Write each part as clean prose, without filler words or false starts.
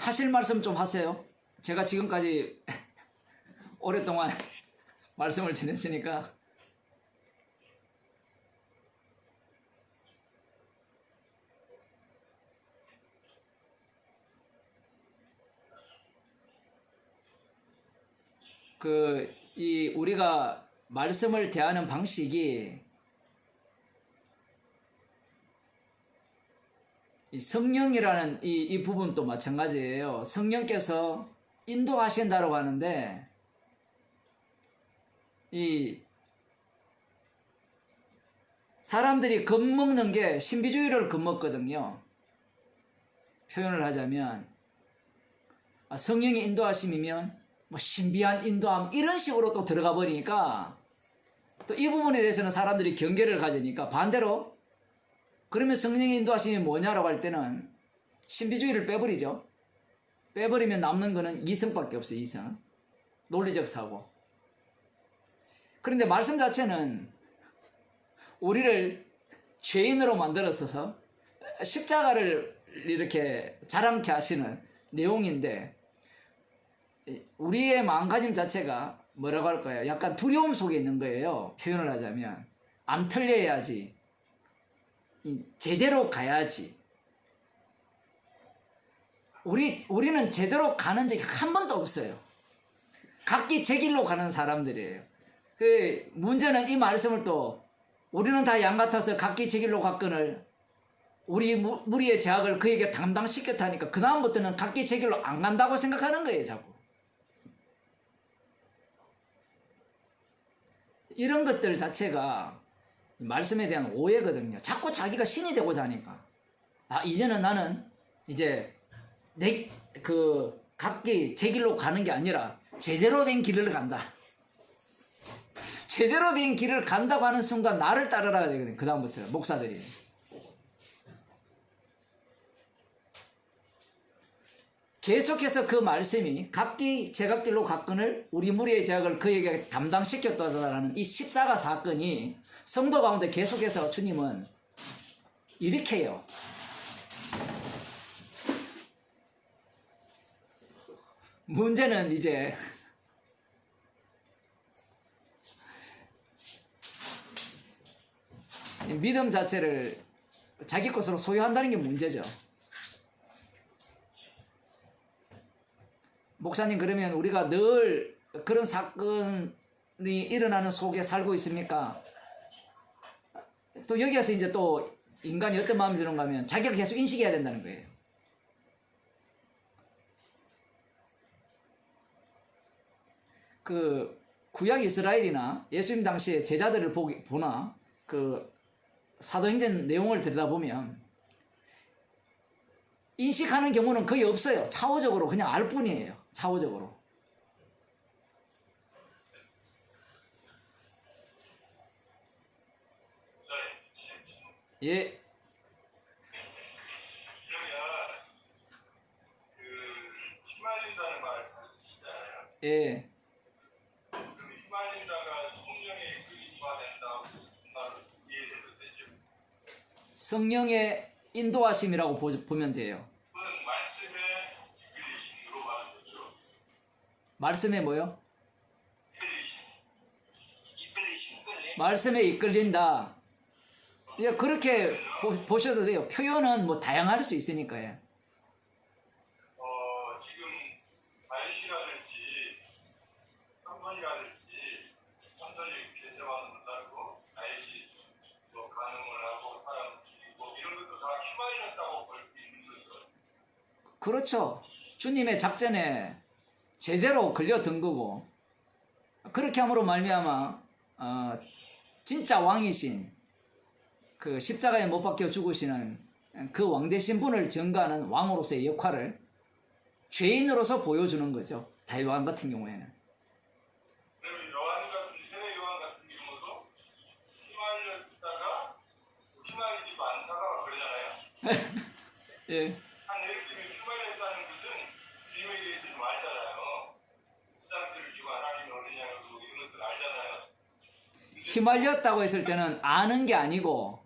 하실 말씀 좀 하세요. 제가 지금까지 오랫동안 말씀을 지냈으니까. 우리가 말씀을 대하는 방식이 이 성령이라는 이 부분도 마찬가지예요. 성령께서 인도하신다고 하는데, 이 사람들이 겁먹는 게 신비주의를 겁먹거든요. 표현을 하자면 성령의 인도하심이면 뭐 신비한 인도함 이런 식으로 또 들어가 버리니까 또 이 부분에 대해서는 사람들이 경계를 가지니까 반대로 그러면 성령의 인도하심이 뭐냐라고 할 때는 신비주의를 빼버리죠. 빼버리면 남는 거는 이성밖에 없어요. 이성. 논리적 사고. 그런데 말씀 자체는 우리를 죄인으로 만들어서 십자가를 이렇게 자랑케 하시는 내용인데, 우리의 마음가짐 자체가 뭐라고 할까요? 약간 두려움 속에 있는 거예요. 표현을 하자면 안 틀려야지, 제대로 가야지. 우리는 제대로 가는 적이 한 번도 없어요. 각기 제 길로 가는 사람들이에요. 그 문제는 이 말씀을 또 우리는 다 양 같아서 각기 제 길로 갔거늘 우리 무리의 죄악을 그에게 담당시켰다니까 그 다음부터는 각기 제 길로 안 간다고 생각하는 거예요. 자꾸 이런 것들 자체가 말씀에 대한 오해거든요. 자꾸 자기가 신이 되고자 하니까 이제는 나는 이제 각기 제 길로 가는 게 아니라 제대로 된 길을 간다. 제대로 된 길을 간다고 하는 순간 나를 따르라 되거든요. 그 다음부터 목사들이. 계속해서 그 말씀이 각기 제각길로 갔거늘 우리 무리의 죄악을 그에게 담당시켰다라는 이 십자가 사건이 성도 가운데 계속해서 주님은 이렇게 해요. 문제는 이제 믿음 자체를 자기 것으로 소유한다는 게 문제죠. 목사님, 그러면 우리가 늘 그런 사건이 일어나는 속에 살고 있습니까? 또 여기에서 이제 또 인간이 어떤 마음이 드는가 하면 자기가 계속 인식해야 된다는 거예요. 그 구약 이스라엘이나 예수님 당시에 제자들을 보나 그 사도행전 내용을 들여다보면 인식하는 경우는 거의 없어요. 차후적으로 그냥 알 뿐이에요. 차후적으로. 예. 휘말린다는 말을 잘 쓰잖아요. 예. 그럼 휘말린다가 성령의 인도가 된다고 이해해도 되죠? 성령의 인도하심이라고 보면 돼요. 그건 말씀에 이끌리심으로 가는 거죠. 말씀에 뭐요? 이끌리심. 말씀에 이끌린다. 예, 그렇게 보셔도 돼요. 표현은 뭐 다양할 수 있으니까요. 지금 아이씨라든지 삼선이라든지 삼선이 개체반으로 살고 아이씨 가늠을 하고 사람 죽이고 이런 것도 다 휘말렸다고 볼 수 있는 거죠. 그렇죠. 주님의 작전에 제대로 걸려든 거고, 그렇게 함으로 말미암아 진짜 왕이신 그 십자가에 못 박혀 죽으시는 그 왕되신 분을 증거하는 왕으로서의 역할을 죄인으로서 보여주는 거죠. 다윗 왕 같은 경우에는. 그럼 요한 같은 세례 요한 같은 경우도 휘말렸다가 휘말리지도 않다가 그러잖아요. 예. 한 예수님이 휘말렸다는 것은 주님에 대해서 좀 알잖아요. 사람들을 주고 하나님이 어디냐고 이런 것들 알잖아요. 휘말렸다고 했을 때는 아는 게 아니고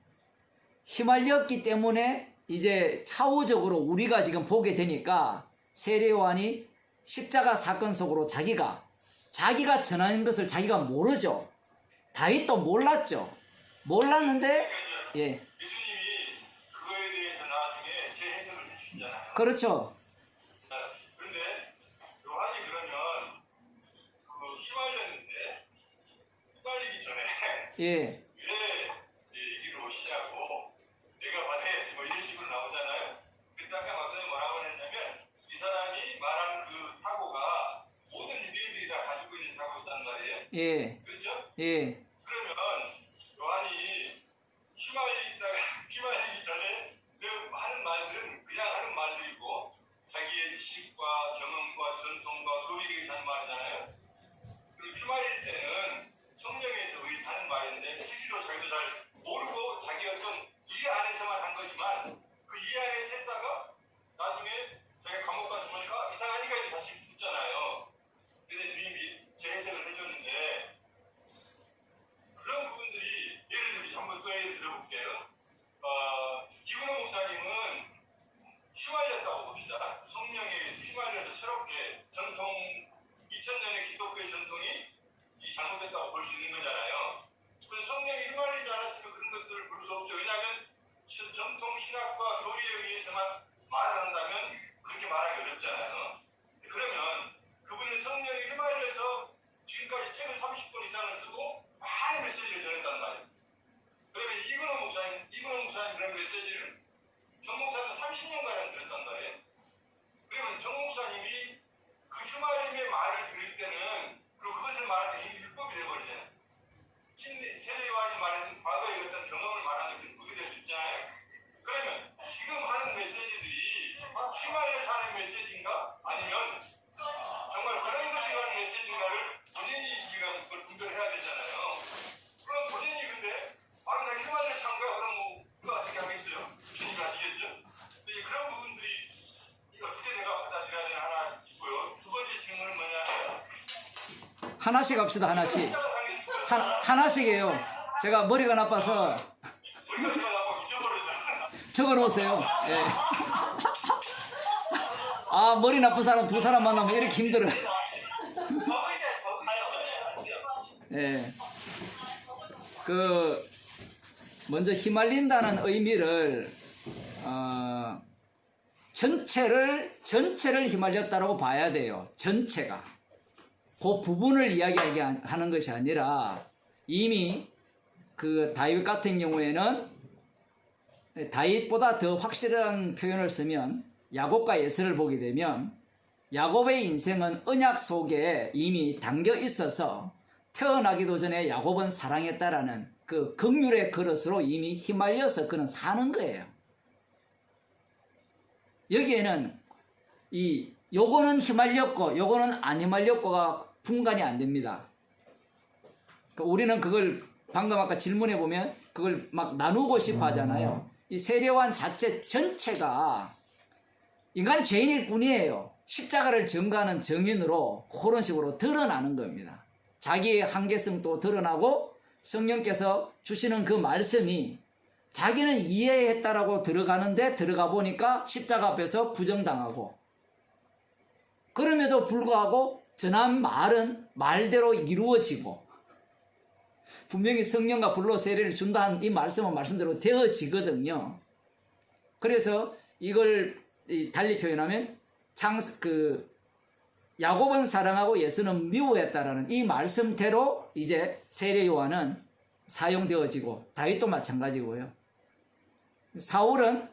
휘말렸기 때문에 이제 차후적으로 우리가 지금 보게 되니까 세례 요한이 십자가 사건 속으로 자기가 전하는 것을 자기가 모르죠. 다윗도 몰랐죠. 몰랐는데 예, 예수님이 그거에 대해서 나중에 재해석을 해주시잖아요. 그렇죠. 그런데 요한이 그러면 그 휘말렸는데 휘말리기 전에 예, 왜 이 길을 오시냐고 내가 받아야지 뭐 이런 식으로 나오잖아요. 그때 아까 박사님 뭐라고 했냐면 이 사람이 말한 그 사고가 모든 유대인들이 다 가지고 있는 사고였단 말이에요. 예, 그렇죠? 예, 그러면 요한이 휘말리기 전에 하는 말들은 그냥 하는 말들이고 자기의 지식과 경험과 전통과 교리에 의한 말이잖아요. 그리고 휘말릴 때는 성령에서 의사하는 말인데 실제로 자기도 잘 모르고 자기 어떤 이해 안에서만 한 거지만 그 이해 안에서 했다가 나중에 자기가 감옥 가서 보니까 이상하니까 이제 다시 묻잖아요. 그래서 주님이 재해석을 해줬는데 그런 부분들이 예를 들면 한번 또 예를 들어볼게요. 이근호 목사님은 휘말렸다고 봅시다. 성령에 의해서 휘말려서 새롭게 전통 2000년의 기독교의 전통이 잘못됐다고 볼 수 있는 거잖아요. 그래서 성령이 휘말리지 않았으면 그런 것들을 볼 수 없죠. 왜냐하면 전통 신학과 교리에 의해서만 말을 한다면 그렇게 말하기 어렵잖아요. 그러면 그분은 성령이 휘말려서 지금까지 책을 30권 이상을 쓰고 많은 메시지를 전했단 말이에요. 그러면 이근호 목사님 그런 메시지를 정 목사는 30년가량 들었단 말이에요. 그러면 정 목사님이 그 휘말림의 말을 들을 때는 그리고 그것을 말할 때 이미 율법이 돼버리잖아요. 세례 요한이 말했던 과거의 어떤 경험을 말하는 것은 율법이 될 수 있잖아요. 그러면 지금 하는 메시지들이 휘말려서 하는 메시지인가? 아니면 정말 그런 것이 하는 메시지인가를 본인이 지금 그걸 분별해야 되잖아요. 그럼 본인이 근데 나 휘말려서 한 거야. 그럼 뭐 누가 어떻게 하겠어요? 주님이 아시겠죠? 근데 그런 부분들이 이거 어떻게 내가 받아들여야 되나 하나 있고요. 두 번째 질문은 뭐냐? 하나씩 합시다. 하나씩. 하나씩이에요. 제가 머리가 나빠서 머리가 나빠 잊어버려서 적어놓으세요. 예. 아, 머리 나쁜 사람 두 사람 만나면 이렇게 힘들어요. 예. 먼저 휘말린다는 의미를, 전체를 휘말렸다라고 봐야 돼요. 전체가. 그 부분을 이야기하는 것이 아니라 이미 그 다윗 같은 경우에는 다윗보다 더 확실한 표현을 쓰면 야곱과 에서를 보게 되면 야곱의 인생은 언약 속에 이미 담겨 있어서 태어나기도 전에 야곱은 사랑했다라는 그 긍휼의 그릇으로 이미 휘말려서 그는 사는 거예요. 여기에는 요거는 휘말렸고 요거는 안 휘말렸고가 분간이 안 됩니다. 우리는 그걸 방금 아까 질문해 보면 그걸 막 나누고 싶어 하잖아요. 이 세례요한 자체 전체가 인간이 죄인일 뿐이에요. 십자가를 증거하는 증인으로 그런 식으로 드러나는 겁니다. 자기의 한계성도 드러나고 성령께서 주시는 그 말씀이 자기는 이해했다라고 들어가는데 들어가 보니까 십자가 앞에서 부정당하고 그럼에도 불구하고 전한 말은 말대로 이루어지고 분명히 성령과 불로 세례를 준다는 이 말씀은 말씀대로 되어지거든요. 그래서 이걸 달리 표현하면 야곱은 사랑하고 예수는 미워했다라는 이 말씀대로 이제 세례 요한은 사용되어지고 다윗도 마찬가지고요. 사울은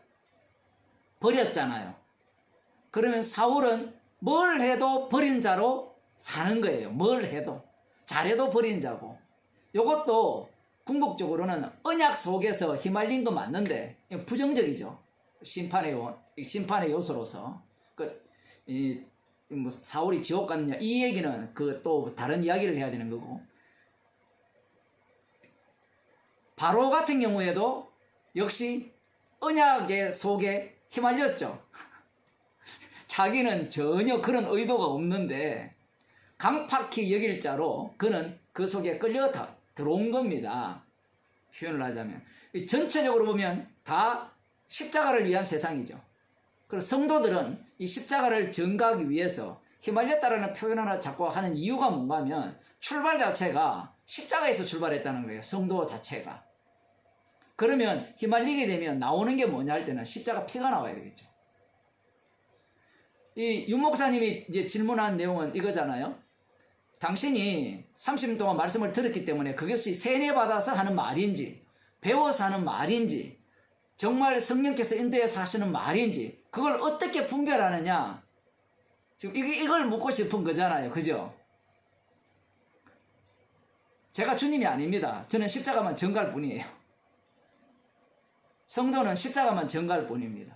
버렸잖아요. 그러면 사울은 뭘 해도 버린 자로 사는 거예요. 뭘 해도. 잘해도 버린 자고. 이것도 궁극적으로는 언약 속에서 휘말린 건 맞는데 부정적이죠. 심판의 요소로서. 사울이 지옥 갔느냐 이 얘기는 또 다른 이야기를 해야 되는 거고. 바로 같은 경우에도 역시 언약의 속에 휘말렸죠. 자기는 전혀 그런 의도가 없는데 강팍히 여길 자로 그는 그 속에 끌려 들어온 겁니다. 표현을 하자면 전체적으로 보면 다 십자가를 위한 세상이죠. 그리고 성도들은 이 십자가를 전가하기 위해서 휘말렸다라는 표현을 자꾸 하는 이유가 뭔가 하면 출발 자체가 십자가에서 출발했다는 거예요. 성도 자체가. 그러면 휘말리게 되면 나오는 게 뭐냐 할 때는 십자가 피가 나와야 되겠죠. 이 윤 목사님이 이제 질문한 내용은 이거잖아요. 당신이 30년 동안 말씀을 들었기 때문에 그것이 세뇌받아서 하는 말인지 배워서 하는 말인지 정말 성령께서 인도해서 하시는 말인지 그걸 어떻게 분별하느냐 지금 이걸 묻고 싶은 거잖아요. 그죠? 제가 주님이 아닙니다. 저는 십자가만 전가할 뿐이에요. 성도는 십자가만 전가할 뿐입니다.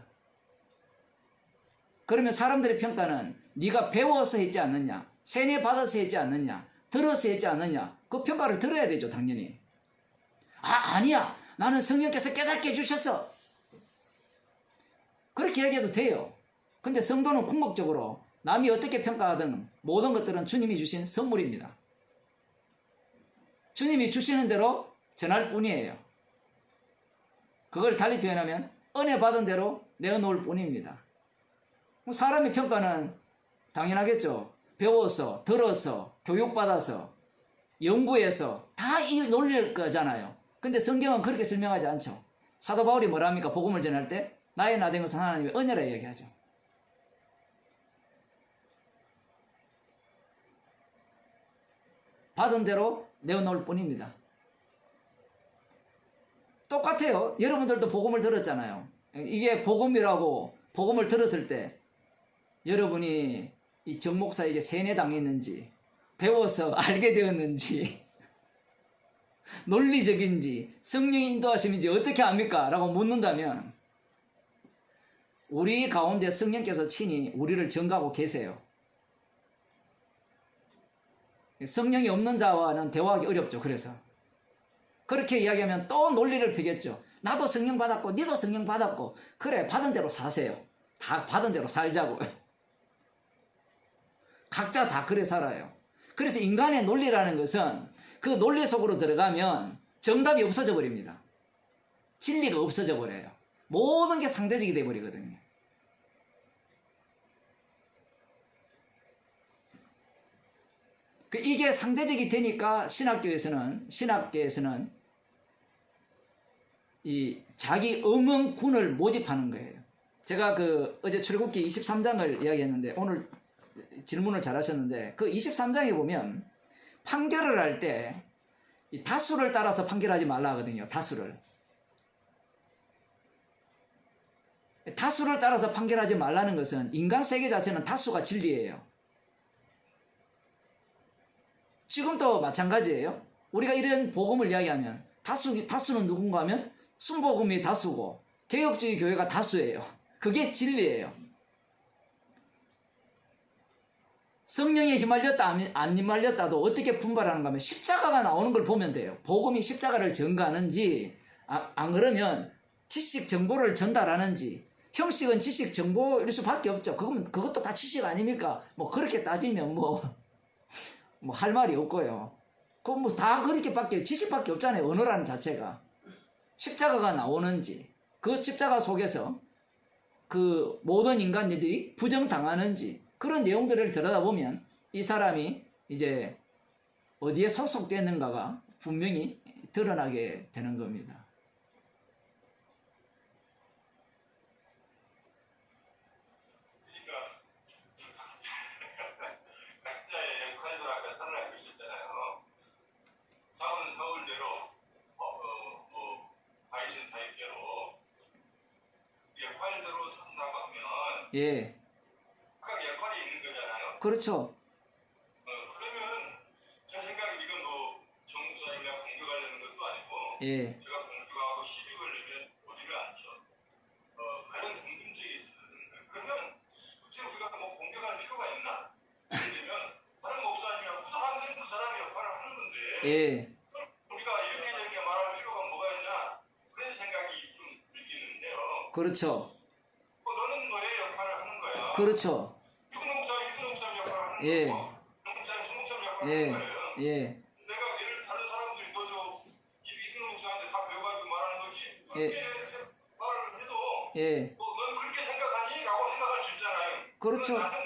그러면 사람들의 평가는 네가 배워서 했지 않느냐, 세뇌 받아서 했지 않느냐, 들어서 했지 않느냐, 그 평가를 들어야 되죠. 당연히. 아니야, 나는 성령께서 깨닫게 해주셨어. 그렇게 얘기해도 돼요. 근데 성도는 궁극적으로 남이 어떻게 평가하든 모든 것들은 주님이 주신 선물입니다. 주님이 주시는 대로 전할 뿐이에요. 그걸 달리 표현하면 은혜 받은 대로 내어놓을 뿐입니다. 사람의 평가는 당연하겠죠. 배워서, 들어서, 교육받아서, 연구해서 다 이 논리일 거잖아요. 근데 성경은 그렇게 설명하지 않죠. 사도 바울이 뭐라 합니까? 복음을 전할 때 나의 나된 것은 하나님의 은혜라 얘기하죠. 받은 대로 내어놓을 뿐입니다. 똑같아요. 여러분들도 복음을 들었잖아요. 이게 복음이라고 복음을 들었을 때 여러분이 이 정목사에게 세뇌당했는지 배워서 알게 되었는지 논리적인지 성령의 인도하심인지 어떻게 압니까? 라고 묻는다면 우리 가운데 성령께서 친히 우리를 전가하고 계세요. 성령이 없는 자와는 대화하기 어렵죠. 그래서 그렇게 이야기하면 또 논리를 펴겠죠. 나도 성령 받았고 니도 성령 받았고 그래 받은 대로 사세요. 다 받은 대로 살자고. 각자 다 그래 살아요. 그래서 인간의 논리라는 것은 그 논리 속으로 들어가면 정답이 없어져 버립니다. 진리가 없어져 버려요. 모든 게 상대적이 돼 버리거든요. 이게 상대적이 되니까 신학계에서는 이 자기 응원군을 모집하는 거예요. 제가 어제 출애굽기 23장을 이야기했는데 오늘 질문을 잘 하셨는데 그 23장에 보면 판결을 할 때 다수를 따라서 판결하지 말라 하거든요. 다수를 따라서 판결하지 말라는 것은 인간 세계 자체는 다수가 진리예요. 지금도 마찬가지예요. 우리가 이런 복음을 이야기하면 다수는 누군가 하면 순복음이 다수고 개혁주의 교회가 다수예요. 그게 진리예요. 성령에 휘말렸다 안 휘말렸다도 어떻게 분발하는가 하면 십자가가 나오는 걸 보면 돼요. 복음이 십자가를 전가하는지 안 그러면 지식 정보를 전달하는지 형식은 지식 정보일 수밖에 없죠. 그것도 다 지식 아닙니까? 뭐 그렇게 따지면 뭐 할 말이 없고요. 그건 뭐 다 그렇게밖에 지식밖에 없잖아요. 언어라는 자체가. 십자가가 나오는지 그 십자가 속에서 그 모든 인간들이 부정당하는지 그런 내용들을 들여다보면 이 사람이 이제 어디에 소속되는가가 분명히 드러나게 되는 겁니다. 예. 각 역할이 있는 거잖아요. 그렇죠. 그러면 제 생각에 이건 뭐 정무사님이랑 공격하려는 것도 아니고 예. 제가 공격하고 시비 걸리면 오지를 않죠. 그런 궁금증이 있어요. 그러면 굳이 우리가 뭐 공격할 필요가 있나? 예를 들면 다른 목사님이랑 부담하는 그 사람의 역할을 하는 건데 예. 우리가 이렇게 저렇게 말할 필요가 뭐가 있나? 그런 생각이 좀 들기는데요. 그렇죠. 너는 너의 역할을 하는 거야. 그렇죠. 유근옥사님 역할을 하는 예. 거고 정목사님, 송목사님 역할을 예. 하는 거예요. 예. 내가 예를 다른 사람들이 너도 이근옥사한테 다 배워가지고 말하는 거지. 예. 그렇게 말을 해도 예. 넌 그렇게 생각하니? 라고 그렇죠. 나는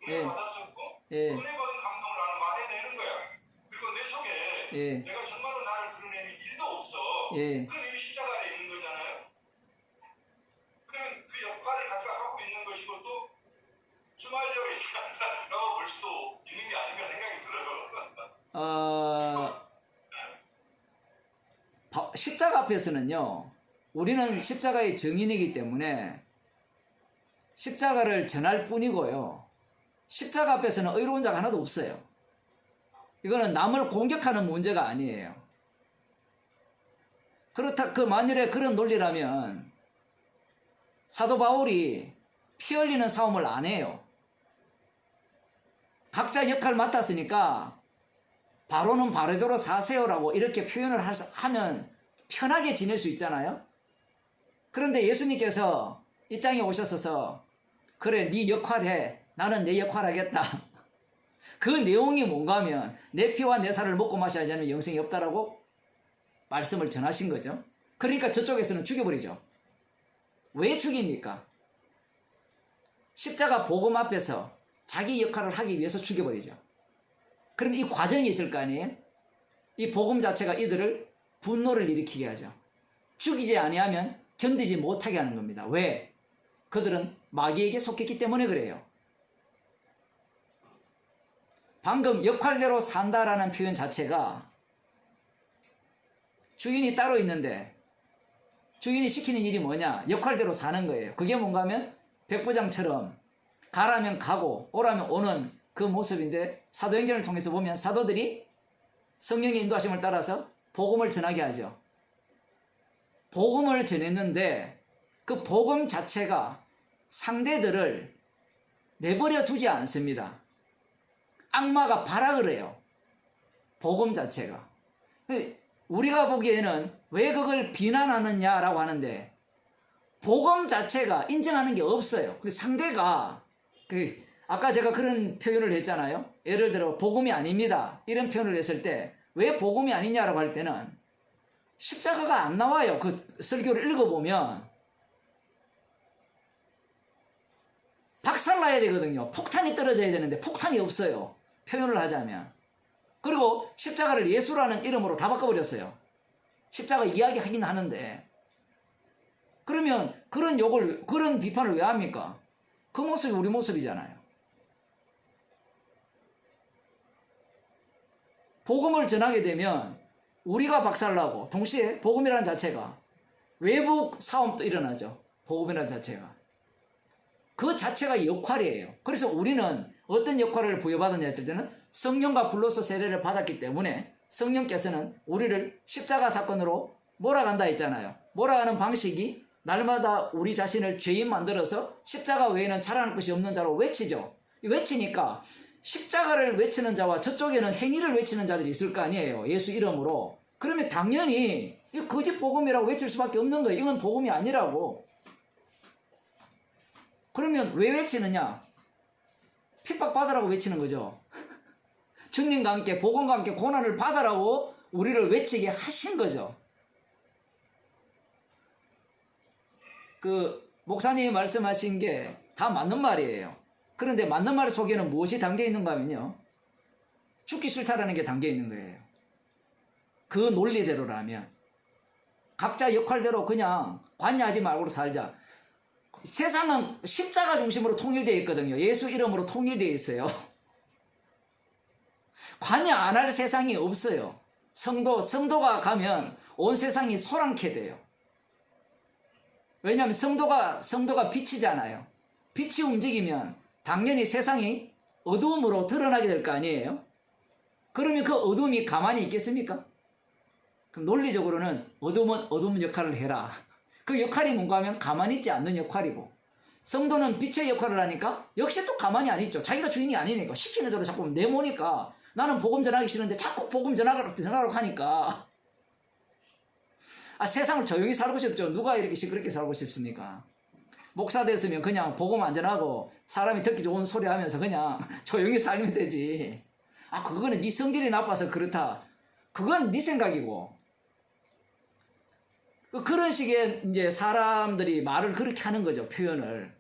은혜 예. 받았었고 예. 은혜 받은 감동을 나는 말해내는 거야. 그리고 내 속에 예. 내가 정말로 나를 드러내는 일도 없어. 예. 그럼 이미 십자가 안에 있는 거잖아요. 그러면 그 역할을 각각 하고 있는 것이고 또 주말력이 라고 볼 수도 있는 게 아닌가 생각이 들어요. 십자가 앞에서는요, 우리는 십자가의 증인이기 때문에 십자가를 전할 뿐이고요. 십자가 앞에서는 의로운 자가 하나도 없어요. 이거는 남을 공격하는 문제가 아니에요. 만일에 그런 논리라면 사도 바울이 피 흘리는 싸움을 안 해요. 각자 역할을 맡았으니까 바로는 바로대로 사세요라고 이렇게 표현을 하면 편하게 지낼 수 있잖아요. 그런데 예수님께서 이 땅에 오셨어서 그래 네 역할 해, 나는 내 역할 하겠다. 그 내용이 뭔가 하면 내 피와 내 살을 먹고 마셔야지 않으면 영생이 없다라고 말씀을 전하신 거죠. 그러니까 저쪽에서는 죽여버리죠. 왜 죽입니까? 십자가 복음 앞에서 자기 역할을 하기 위해서 죽여버리죠. 그럼 이 과정이 있을 거 아니에요? 이 복음 자체가 이들을 분노를 일으키게 하죠. 죽이지 아니하면 견디지 못하게 하는 겁니다. 왜? 그들은 마귀에게 속했기 때문에 그래요. 방금 역할대로 산다라는 표현 자체가 주인이 따로 있는데 주인이 시키는 일이 뭐냐? 역할대로 사는 거예요. 그게 뭔가 하면 백부장처럼 가라면 가고 오라면 오는 그 모습인데 사도행전을 통해서 보면 사도들이 성령의 인도하심을 따라서 복음을 전하게 하죠. 복음을 전했는데 그 복음 자체가 상대들을 내버려 두지 않습니다. 악마가 발악을 해요. 복음 자체가. 우리가 보기에는 왜 그걸 비난하느냐라고 하는데 복음 자체가 인정하는 게 없어요. 그 상대가 아까 제가 그런 표현을 했잖아요. 예를 들어 복음이 아닙니다. 이런 표현을 했을 때 왜 복음이 아니냐라고 할 때는 십자가가 안 나와요. 그 설교를 읽어보면 박살나야 되거든요. 폭탄이 떨어져야 되는데 폭탄이 없어요. 표현을 하자면. 그리고 십자가를 예수라는 이름으로 다 바꿔버렸어요. 십자가 이야기하긴 하는데 그러면 그런 비판을 왜 합니까? 그 모습이 우리 모습이잖아요. 복음을 전하게 되면 우리가 박살나고 동시에 복음이라는 자체가 외부 사움도 일어나죠. 복음이라는 자체가. 그 자체가 역할이에요. 그래서 우리는 어떤 역할을 부여받았냐 했을 때는 성령과 불로서 세례를 받았기 때문에 성령께서는 우리를 십자가 사건으로 몰아간다 했잖아요. 몰아가는 방식이 날마다 우리 자신을 죄인 만들어서 십자가 외에는 살아날 것이 없는 자로 외치죠. 외치니까 십자가를 외치는 자와 저쪽에는 행위를 외치는 자들이 있을 거 아니에요. 예수 이름으로. 그러면 당연히 이 거짓 복음이라고 외칠 수밖에 없는 거예요. 이건 복음이 아니라고. 그러면 왜 외치느냐? 핍박받으라고 외치는 거죠. 주님과 함께 복음과 함께 고난을 받으라고 우리를 외치게 하신 거죠. 그 목사님이 말씀하신 게 다 맞는 말이에요. 그런데 맞는 말 속에는 무엇이 담겨 있는가 하면요. 죽기 싫다라는 게 담겨 있는 거예요. 그 논리대로라면 각자 역할대로 그냥 관여하지 말고 살자. 세상은 십자가 중심으로 통일되어 있거든요. 예수 이름으로 통일되어 있어요. 관여 안 할 세상이 없어요. 성도가 가면 온 세상이 소란케 돼요. 왜냐하면 성도가 빛이잖아요. 빛이 움직이면 당연히 세상이 어두움으로 드러나게 될 거 아니에요? 그러면 그 어둠이 가만히 있겠습니까? 그럼 논리적으로는 어둠은 어둠 역할을 해라. 그 역할이 뭔가 하면 가만히 있지 않는 역할이고 성도는 빛의 역할을 하니까 역시 또 가만히 안 있죠. 자기가 주인이 아니니까 시키는 대로 자꾸 내모니까 나는 복음 전하기 싫은데 자꾸 복음 전하라고 하니까 세상을 조용히 살고 싶죠. 누가 이렇게 시끄럽게 살고 싶습니까? 목사 됐으면 그냥 복음 안 전하고 사람이 듣기 좋은 소리 하면서 그냥 조용히 살면 되지. 그거는 네 성질이 나빠서 그렇다. 그건 네 생각이고. 그런 식의 이제 사람들이 말을 그렇게 하는 거죠. 표현을.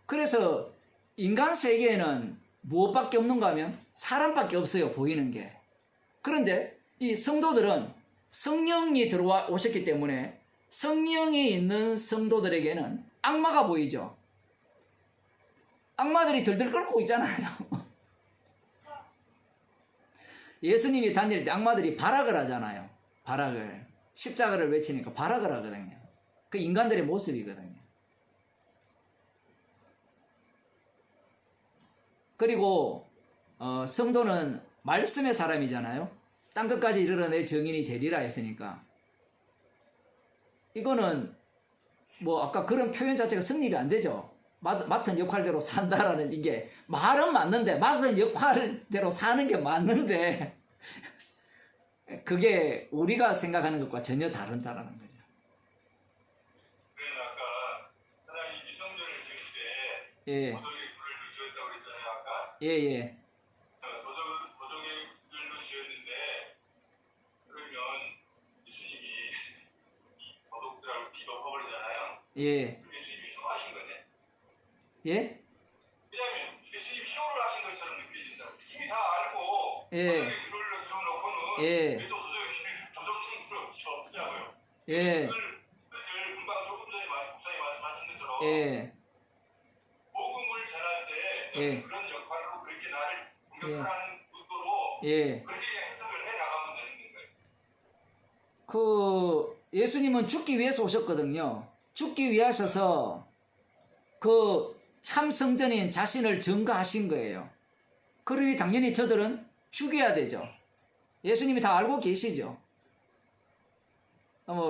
그래서 인간 세계에는 무엇밖에 없는가 하면 사람밖에 없어요, 보이는 게. 그런데 이 성도들은 성령이 들어와 오셨기 때문에 성령이 있는 성도들에게는 악마가 보이죠. 악마들이 들들 끓고 있잖아요. 예수님이 다닐 때 악마들이 발악을 하잖아요. 발악을. 십자가를 외치니까 발악을 하거든요. 그 인간들의 모습이거든요. 그리고 성도는 말씀의 사람이잖아요. 땅끝까지 이르러 내 증인이 되리라 했으니까 이거는 뭐 아까 그런 표현 자체가 성립이 안 되죠. 맡은 역할대로 산다라는 이게 말은 맞는데 맡은 역할대로 사는 게 맞는데 그게 우리가 생각하는 것과 전혀 다르다라는 거죠. 그래서 아까 하나님이 성전을 지을 때 예, 도덕의 굴을 지었다고 그랬잖아요. 아까 예, 예, 도덕의 굴을 지었는데 그러면 예수님이 이 도덕들하고 뒤덮어버리잖아요. 예, 그럼 예수님이 쇼하신 거네. 예, 왜냐하면 예수님이 쇼를 하신 것처럼 느껴진다고. 이미 다 알고 예. 도덕의 굴을 지어놓고는 예. 왜 또 도덕의 굴을 지어엎냐고요. 예, 그것을 금방 조금 전에 목사님 말씀하신 것처럼 예, 복음을 전할 때 예. 그런 역할로 그렇게 나를 공격하라는 의도로 예. 그렇게 해석을 해 나가면 되는 거예요. 그 예수님은 죽기 위해서 오셨거든요. 죽기 위하셔서 그 참 성전인 자신을 증거하신 거예요. 그러니 당연히 저들은 죽여야 되죠. 예수님이 다 알고 계시죠.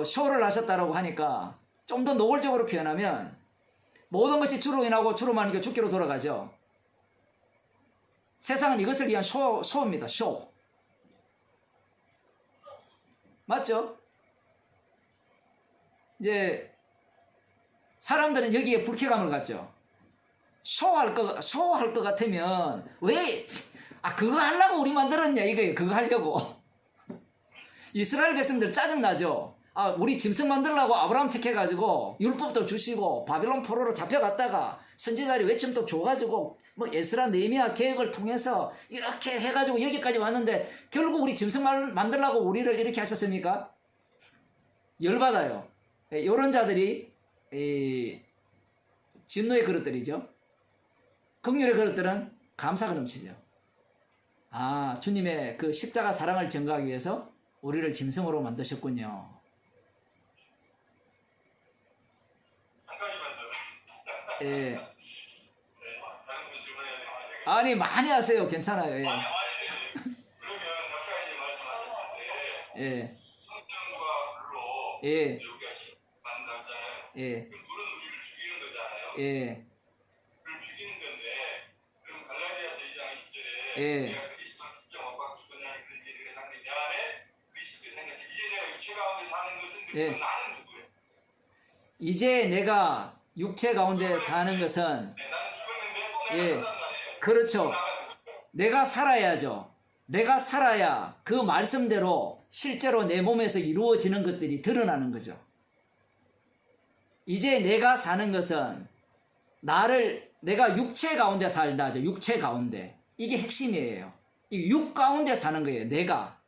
쇼를 하셨다라고 하니까 좀 더 노골적으로 표현하면 모든 것이 주로 인하고 주로만 이게 죽기로 돌아가죠. 세상은 이것을 위한 쇼입니다. 쇼. 맞죠? 이제 사람들은 여기에 불쾌감을 갖죠. 쇼할 것 같으면 왜 그거 하려고 우리 만들었냐 이거예요. 그거 하려고. 이스라엘 백성들 짜증나죠. 우리 짐승 만들려고 아브라함 택해가지고 율법도 주시고 바빌론 포로로 잡혀갔다가 선지자들이 외침도 줘가지고 뭐 에스라 느헤미야 계획을 통해서 이렇게 해가지고 여기까지 왔는데 결국 우리 짐승 만들려고 우리를 이렇게 하셨습니까? 열받아요. 이런 자들이 진노의 그릇들이죠. 긍휼의 그릇들은 감사가 넘치죠. 주님의 그 십자가 사랑을 증거하기 위해서 우리를 짐승으로 만드셨군요. 한 가지만 더. 예. 네, 다른 분 질문해야 되는데. 아니 많이 하세요. 괜찮아요. 예. 그러면 아까 이제 말씀하셨을 때 예. 성령과 불로 예. 우리가 만나잖아요. 예. 그럼 불은 우리를 죽이는 거잖아요. 예. 불을 죽이는 건데 그럼 갈라디아서 2장 20절에 예. 내가 그리스도 십자가 못 박아 죽었냐는 그런 얘기를 하는데 내 안에 그리스도가 생겼어. 이제 내가 육체 가운데 사는 것은 예. 나는 누구예요? 이제 내가 육체 가운데 사는 것은 나는 죽었는데 또 내가 예. 산단 말이에요. 그렇죠. 나가 누구예요? 내가 살아야죠. 내가 살아야 그 말씀대로 실제로 내 몸에서 이루어지는 것들이 드러나는 거죠. 이제 내가 사는 것은 내가 육체 가운데 살다죠. 육체 가운데. 이게 핵심이에요. 이 육 가운데 사는 거예요. 내가.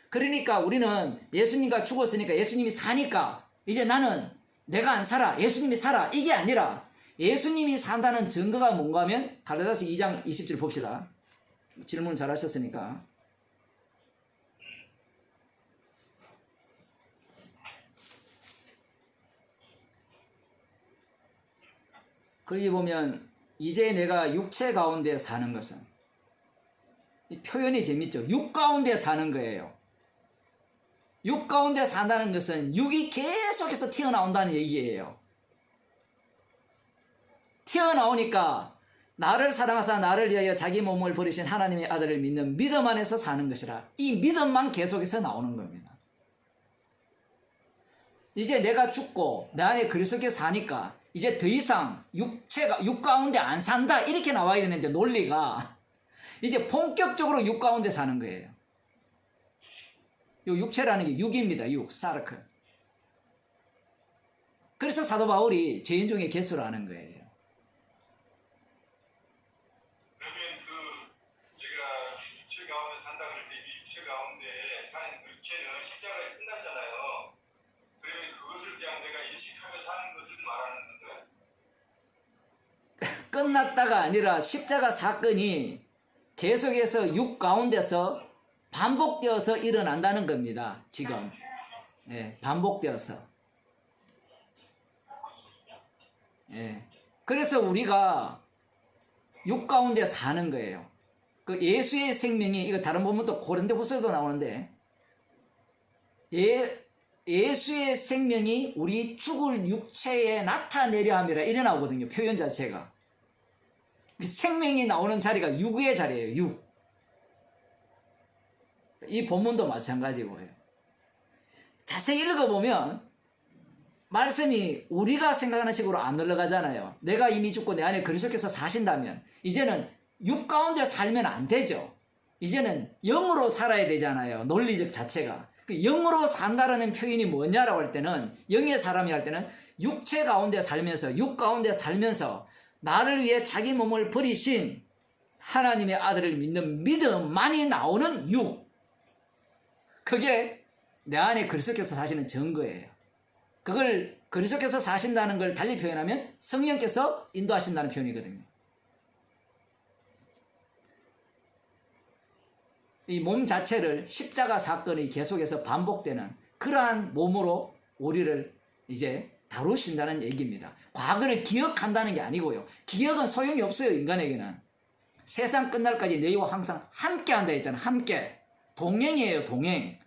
그러니까 우리는 예수님과 죽었으니까 예수님이 사니까 이제 나는 내가 안 살아. 예수님이 살아. 이게 아니라 예수님이 산다는 증거가 뭔가 하면 갈라디아서 2장 20절 봅시다. 질문 잘 하셨으니까. 거기 보면 이제 내가 육체 가운데 사는 것은 이 표현이 재밌죠. 육 가운데 사는 거예요. 육 가운데 산다는 것은 육이 계속해서 튀어나온다는 얘기예요. 튀어나오니까 나를 사랑하사 나를 위하여 자기 몸을 버리신 하나님의 아들을 믿는 믿음 안에서 사는 것이라. 이 믿음만 계속해서 나오는 겁니다. 이제 내가 죽고 내 안에 그리스도께서 사니까 이제 더 이상 육 가운데 안 산다 이렇게 나와야 되는데 논리가 이제 본격적으로 육 가운데 사는 거예요. 요 육체라는 게 육입니다. 육, 사르크. 그래서 사도 바울이 죄인 중에 개수를 하는 거예요. 육체는 십자가에서 끝났잖아요. 그러면 그것을 그냥 내가 인식하며 사는 것을 말하는 건가요? 끝났다가 아니라 십자가 사건이 계속해서 육 가운데서 반복되어서 일어난다는 겁니다. 지금. 예, 반복되어서. 예. 그래서 우리가 육 가운데 사는 거예요. 그 예수의 생명이, 이거 다른 부분도 고린도 후서에도 나오는데, 예수의 생명이 우리 죽을 육체에 나타내려 함이라 이래 나오거든요. 표현 자체가. 생명이 나오는 자리가 육의 자리예요. 육. 이 본문도 마찬가지고요. 자세히 읽어보면 말씀이 우리가 생각하는 식으로 안 흘러가잖아요. 내가 이미 죽고 내 안에 그리스도께서 사신다면 이제는 육 가운데 살면 안 되죠. 이제는 영으로 살아야 되잖아요. 논리적 자체가. 그 영으로 산다라는 표현이 뭐냐라고 할 때는, 영의 사람이 할 때는 육체 가운데 살면서, 육 가운데 살면서 나를 위해 자기 몸을 버리신 하나님의 아들을 믿는 믿음만이 나오는 육. 그게 내 안에 그리스도께서 사시는 증거예요. 그걸 그리스도께서 사신다는 걸 달리 표현하면 성령께서 인도하신다는 표현이거든요. 이 몸 자체를 십자가 사건이 계속해서 반복되는 그러한 몸으로 우리를 이제 다루신다는 얘기입니다. 과거를 기억한다는 게 아니고요. 기억은 소용이 없어요, 인간에게는. 세상 끝날까지 너희와 항상 함께 한다 했잖아요. 함께. 동행이에요, 동행.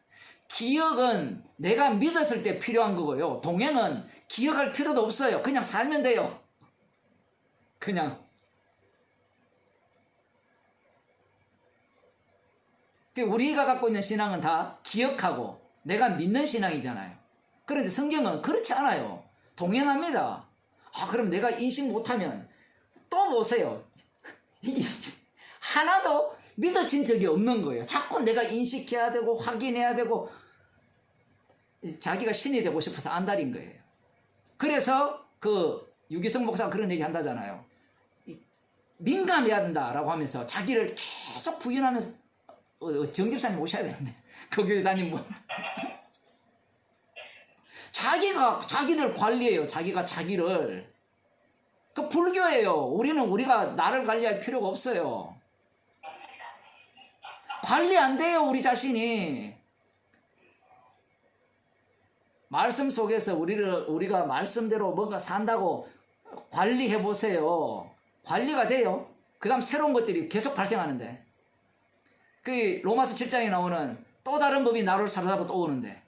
기억은 내가 믿었을 때 필요한 거고요. 동행은 기억할 필요도 없어요. 그냥 살면 돼요. 그냥. 우리가 갖고 있는 신앙은 다 기억하고 내가 믿는 신앙이잖아요. 그런데 성경은 그렇지 않아요. 동행합니다. 아, 그럼 내가 인식 못하면 또 보세요. 하나도 믿어진 적이 없는 거예요. 자꾸 내가 인식해야 되고 확인해야 되고 자기가 신이 되고 싶어서 안달인 거예요. 그래서 그 유기성 목사가 그런 얘기 한다잖아요. 민감해야 된다라고 하면서 자기를 계속 부인하면서 정집사님 오셔야 되는데 그 교회 다니면 자기가 자기를 관리해요. 자기가 자기를. 그 불교예요. 우리가 나를 관리할 필요가 없어요. 관리 안 돼요, 우리 자신이. 말씀 속에서 우리가 말씀대로 뭔가 산다고 관리해 보세요. 관리가 돼요. 그 다음 새로운 것들이 계속 발생하는데. 그 로마서 7장에 나오는 또 다른 법이 나를 사로잡아 또 오는데.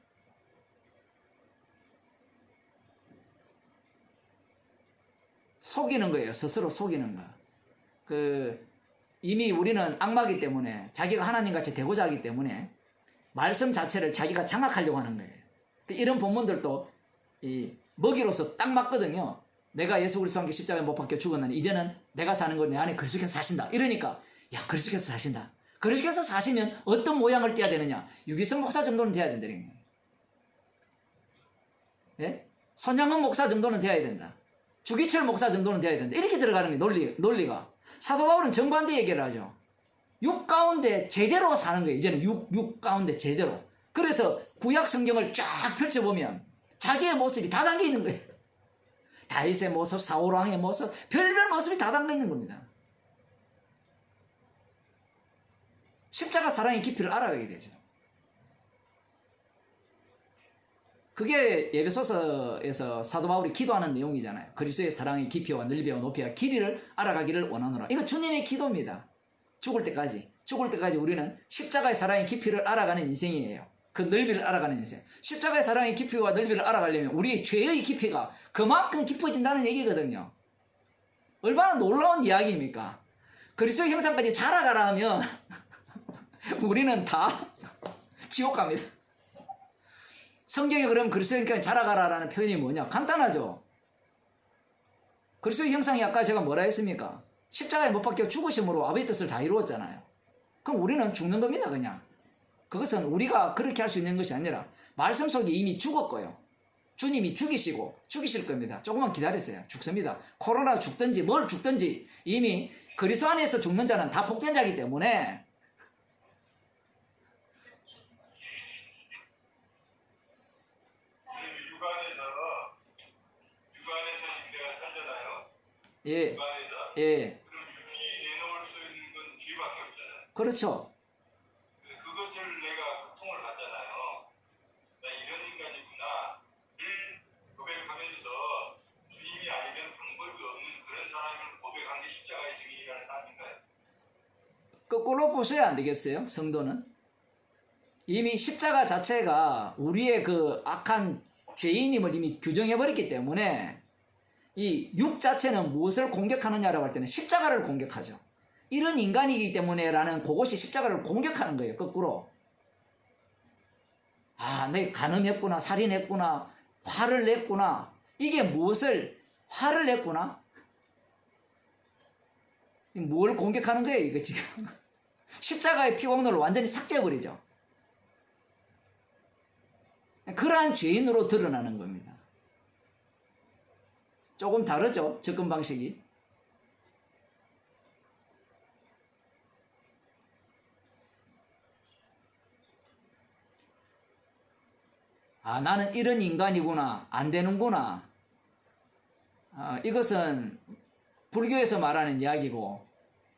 속이는 거예요. 스스로 속이는 거. 이미 우리는 악마이기 때문에 자기가 하나님같이 되고자 하기 때문에 말씀 자체를 자기가 장악하려고 하는 거예요. 이런 본문들도 이 먹이로서 딱 맞거든요. 내가 예수 그리스도와 함께 십자가에 못 박혀 죽었나니 이제는 내가 사는 걸 내 안에 그리스도께서 사신다. 이러니까 야, 그리스도께서 사신다. 그리스도께서 사시면 어떤 모양을 띠어야 되느냐? 유기성 목사 정도는 돼야 된다는 거예요. 예? 손양은 목사 정도는 돼야 된다. 주기철 목사 정도는 돼야 된다. 이렇게 들어가는 거예요. 논리가. 사도 바울은 정반대 얘기를 하죠. 육 가운데 제대로 사는 거예요. 이제는 육 가운데 제대로. 그래서 구약 성경을 쫙 펼쳐보면 자기의 모습이 다 담겨 있는 거예요. 다윗의 모습, 사울왕의 모습, 별별 모습이 다 담겨 있는 겁니다. 십자가 사랑의 깊이를 알아가게 되죠. 그게 에베소서에서 사도 바울이 기도하는 내용이잖아요. 그리스도의 사랑의 깊이와 넓이와 높이와 길이를 알아가기를 원하노라. 이거 주님의 기도입니다. 죽을 때까지 우리는 십자가의 사랑의 깊이를 알아가는 인생이에요. 그 넓이를 알아가는 인생. 십자가의 사랑의 깊이와 넓이를 알아가려면 우리의 죄의 깊이가 그만큼 깊어진다는 얘기거든요. 얼마나 놀라운 이야기입니까? 그리스도의 형상까지 자라가라 하면 우리는 다 지옥 갑니다. 성경에 그럼 그리스도의 형상까지 자라가라라는 표현이 뭐냐? 간단하죠. 그리스도의 형상이 아까 제가 뭐라 했습니까? 십자가에 못 박혀 죽으심으로 아버지 뜻을 다 이루었잖아요. 그럼 우리는 죽는 겁니다, 그냥. 그것은 우리가 그렇게 할 수 있는 것이 아니라 말씀 속에 이미 죽었고요. 주님이 죽이실 겁니다. 조금만 기다리세요. 죽습니다. 코로나 죽든지 뭘 죽든지 이미 그리스도 안에서 죽는 자는 다 복된 자이기 때문에 예, 그 안에서 예, 그럼 유티 내놓을 수 있는 건 죄밖에 없잖아요. 그렇죠. 그것을 내가 고통을 받잖아요. 나 이런 인간이구나를 고백하면서 주님이 아니면 방법이 없는 그런 사람을 고백한 게 십자가의 증인이라는 사람인가요? 거꾸로 보셔야 안 되겠어요, 성도는? 이미 십자가 자체가 우리의 그 악한 죄인임을 이미 규정해버렸기 때문에 이 육 자체는 무엇을 공격하느냐라고 할 때는 십자가를 공격하죠. 이런 인간이기 때문에라는 그것이 십자가를 공격하는 거예요, 거꾸로. 아, 내 간음했구나, 살인했구나, 화를 냈구나. 이게 무엇을 화를 냈구나? 뭘 공격하는 거예요, 이거 지금? 십자가의 피공로를 완전히 삭제해버리죠. 그러한 죄인으로 드러나는 겁니다. 조금 다르죠, 접근 방식이. 아, 나는 이런 인간이구나, 안 되는구나. 이것은 불교에서 말하는 이야기고,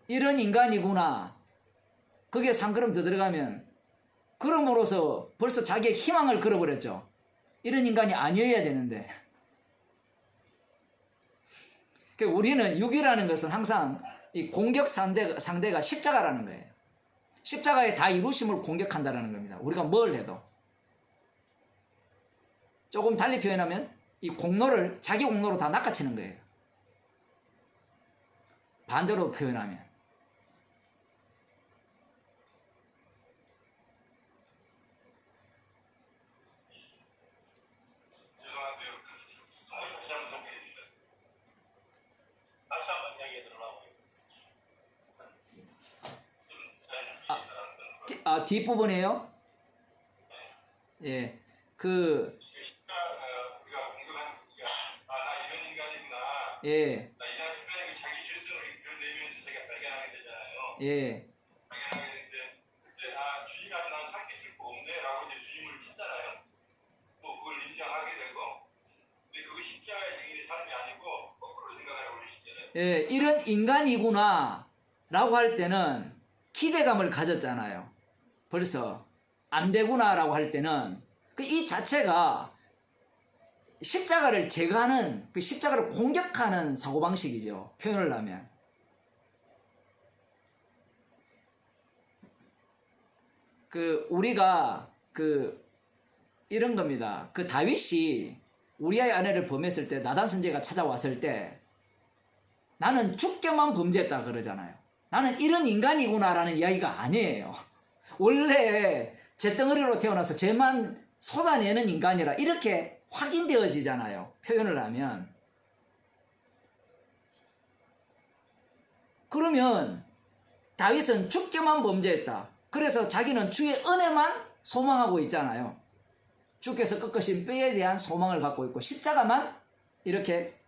이런 인간이구나. 그게 상그럼 더 들어가면, 그럼으로써 벌써 자기의 희망을 걸어버렸죠. 이런 인간이 아니어야 되는데. 우리는 육이라는 것은 항상 이 공격 상대가 십자가라는 거예요. 십자가의 다 이루심을 공격한다는 겁니다. 우리가 뭘 해도. 조금 달리 표현하면 이 공로를 자기 공로로 다 낚아채는 거예요. 반대로 표현하면. 죄송한데요. 다시 한번 설명해 주세요. 다시 한번 이야기해 들으라고. 뒷부분이에요? 예. 우리가 공격한 나 이런 인간이구나. 예, 나 이런 인간이 자기 질성을 드러내면서 자기가 발견하게 되잖아요. 예, 발견하게 되는데 그때 주님이 아직 난 살게 싫고 없네라고 이제 주님을 찾잖아요. 뭐 그걸 인정하게 되고 근데 그거 십자가의 증인의 삶이 아니고 거꾸로 생각해 보시잖아요. 예, 이런 인간이구나 라고 할 때는 기대감을 가졌잖아요. 벌써 안 되구나 라고 할 때는 이 자체가 십자가를 제거하는, 그 십자가를 공격하는 사고방식이죠. 표현을 하면. 우리가 이런 겁니다. 다윗이 우리아의 아내를 범했을 때, 나단 선지자가 찾아왔을 때 나는 죽게만 범죄했다 그러잖아요. 나는 이런 인간이구나라는 이야기가 아니에요. 원래 잿덩어리로 태어나서 죄만 쏟아내는 인간이라 이렇게 확인되어지잖아요. 표현을 하면. 그러면 다윗은 죽게만 범죄했다. 그래서 자기는 주의 은혜만 소망하고 있잖아요. 주께서 꺾으신 뼈에 대한 소망을 갖고 있고 십자가만 이렇게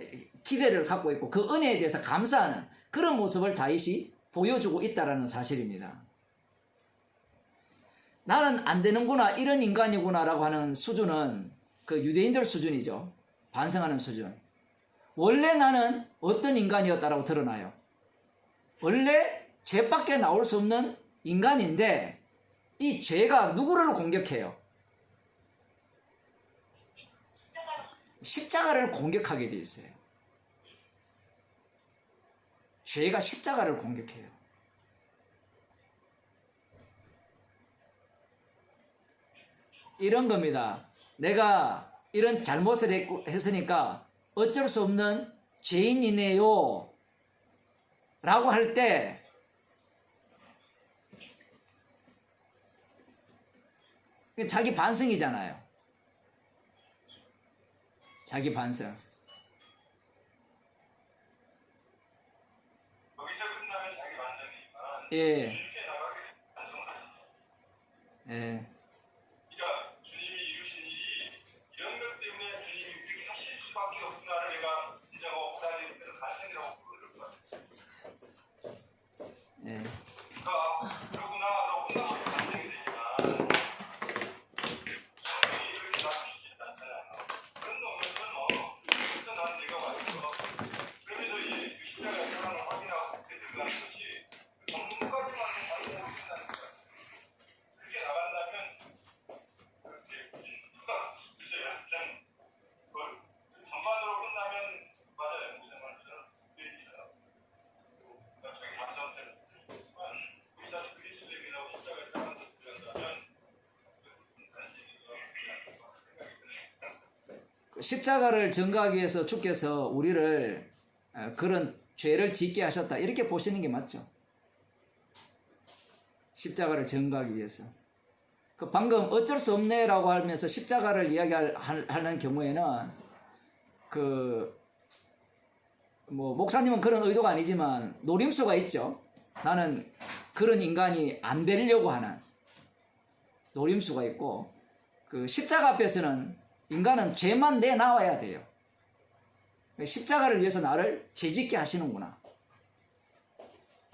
기대를 갖고 있고 그 은혜에 대해서 감사하는 그런 모습을 다윗이 보여주고 있다는 사실입니다. 나는 안 되는구나, 이런 인간이구나 라고 하는 수준은 유대인들 수준이죠. 반성하는 수준. 원래 나는 어떤 인간이었다라고 드러나요. 원래 죄밖에 나올 수 없는 인간인데 이 죄가 누구를 공격해요? 십자가를 공격하게 돼 있어요. 죄가 십자가를 공격해요. 이런 겁니다. 내가 이런 잘못을 했으니까 어쩔 수 없는 죄인이네요 라고 할 때 자기 반성이잖아요. 자기 반성. 거기서 끝나면 자기 반성이지만 예. 주님께 나가게 되면 반성을 하죠. 예. 그러니까 주님이 이루신 일이 이런 것 때문에 주님이 이렇게 하실 수밖에 없구나를 내가 인정하고 받아들이는 건 반성이라고 부를 것 같아요. 예. 그러구나라고 끝나면 반성이 되지만 성경이 이렇게 놔두시지 않잖아요. 그런 놈에서는 그래서 난 내가 와서 그러면서 이 십자가를 전가하기 위해서 주께서 우리를 그런 죄를 짓게 하셨다 이렇게 보시는 게 맞죠. 십자가를 전가하기 위해서. 그 방금 어쩔 수 없네라고 하면서 십자가를 이야기하는 경우에는 뭐 목사님은 그런 의도가 아니지만 노림수가 있죠. 나는 그런 인간이 안 되려고 하는 노림수가 있고, 그 십자가 앞에서는 인간은 죄만 내나와야 돼요. 십자가를 위해서 나를 죄짓게 하시는구나.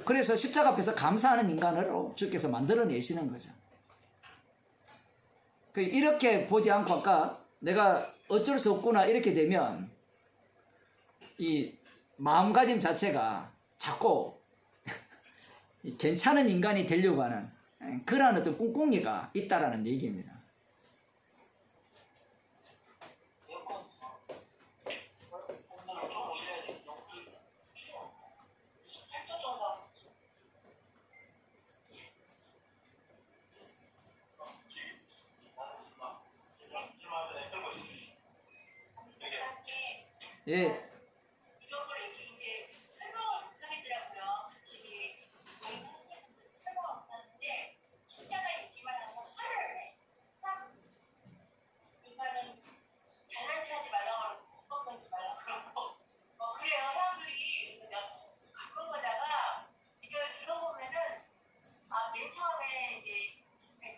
그래서 십자가 앞에서 감사하는 인간으로 주께서 만들어내시는 거죠. 이렇게 보지 않고 아까 내가 어쩔 수 없구나 이렇게 되면 이 마음가짐 자체가 자꾸 괜찮은 인간이 되려고 하는 그러한 어떤 꿍꿍이가 있다라는 얘기입니다. 예. 이런 걸 이렇게 이제 설명을 못 하겠더라고요. 같이 모임 하시는 분들 설명을 못 하는데 십자가 얘기만 하면 화를 내. 딱 인간은 잘난 체 하지 말라고 그러고 헛것 던지 말라고 그러고 그래요. 사람들이. 그래서 내가 가끔 가다가 이걸 들어보면은 맨 처음에 이제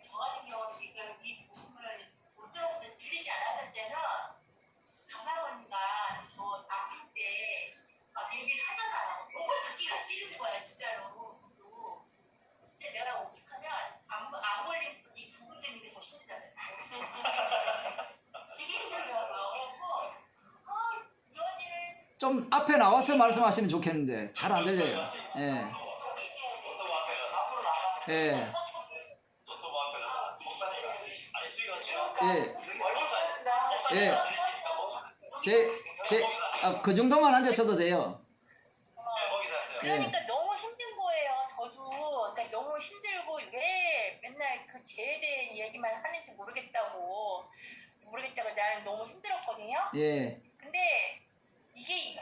저 같은 경우는 지금 이 부분을 못 들었을 들리지 않았을 때는 강남 언니가 저 아플 때 얘기를 하잖아요. 뭔가 듣기가 싫은 거야 진짜로. 저도 진짜 내가 오직하면 안 걸린 이 부분 때문에 더 힘들다면서. 되게 힘들더라고요. 그래갖고 이 언니는 좀 앞에 나와서 말씀하시면 좋겠는데 잘 안 들려요. 예. 노트북 앞에는 앞으로 나가. 예. 노트북 앞에는 목사님 아니 수익은 예. 예. 그 정도만 앉으셔도 돼요. 거기서 하세요. 그러니까 너무 힘든 거예요. 저도 그러니까 너무 힘들고 왜 맨날 그 죄에 대한 얘기만 하는지 모르겠다고 나는 너무 힘들었거든요. 예. 근데 이게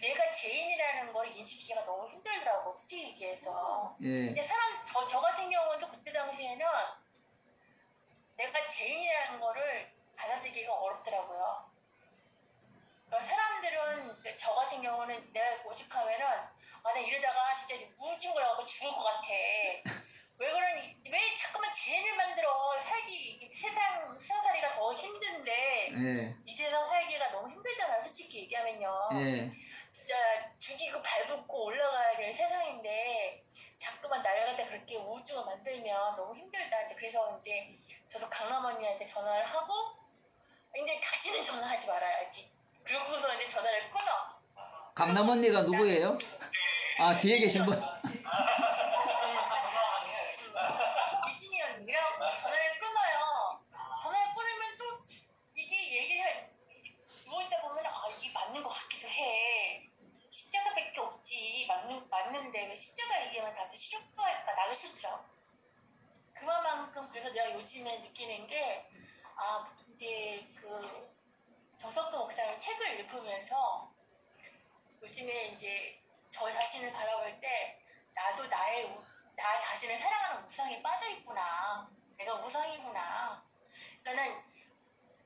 내가 죄인이라는 걸 인식하기가 너무 힘들더라고, 솔직히 얘기해서. 예. 근데 저 같은 경우도 그때 당시에는 내가 죄인이라는 거를 받아들이기가 어렵더라고요. 그러니까 사람들은 저 같은 경우는 내가 오직하면은 나 이러다가 진짜 우울증을 하고 죽을 것 같아. 왜 자꾸만 죄를 만들어. 세상살이가 더 힘든데 예. 이 세상 살기가 너무 힘들잖아요, 솔직히 얘기하면요. 예. 진짜 죽이고 발붙고 올라가야 될 세상인데 자꾸만 나를 갖다 그렇게 우울증을 만들면 너무 힘들다. 그래서 이제 저도 강남 언니한테 전화를 하고 이제 다시는 전화하지 말아야지. 그러고서 이제 전화를 끊어. 강남 언니가 누구예요? 아, 뒤에 계신 분. 이진이 언니랑 전화를 끊어요. 전화를 끊으면 또 이게 얘기를 누워있다 보면 이게 맞는 것 같기도 해. 십자가밖에 없지. 맞는데 왜 십자가 얘기만 다들 싫어할까? 나도 싫더라고. 그만큼 그래서 내가 요즘에 느끼는 게 이제 정석도 목사님 책을 읽으면서 요즘에 이제 저 자신을 바라볼 때 나도 나 자신을 사랑하는 우상에 빠져있구나. 내가 우상이구나. 그러니까는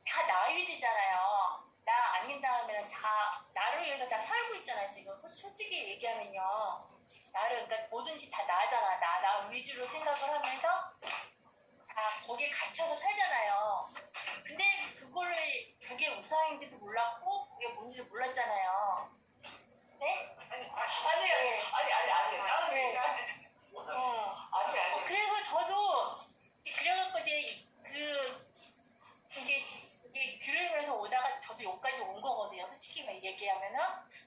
다 나 위주잖아요. 나 아닌 다음에는 다 나를 위해서 다 살고 있잖아 지금. 솔직히 얘기하면요. 그러니까 뭐든지 다 나잖아. 나 위주로 생각을 하면서 다 거기에 갇혀서 살잖아요. 근데 그게 우상인지도 몰랐고 그게 뭔지도 몰랐잖아요. 네? 아니에요. 아니. 그래서 저도 그래갖고 이게 들으면서 오다가 저도 여기까지 온 거거든요. 솔직히 얘기하면은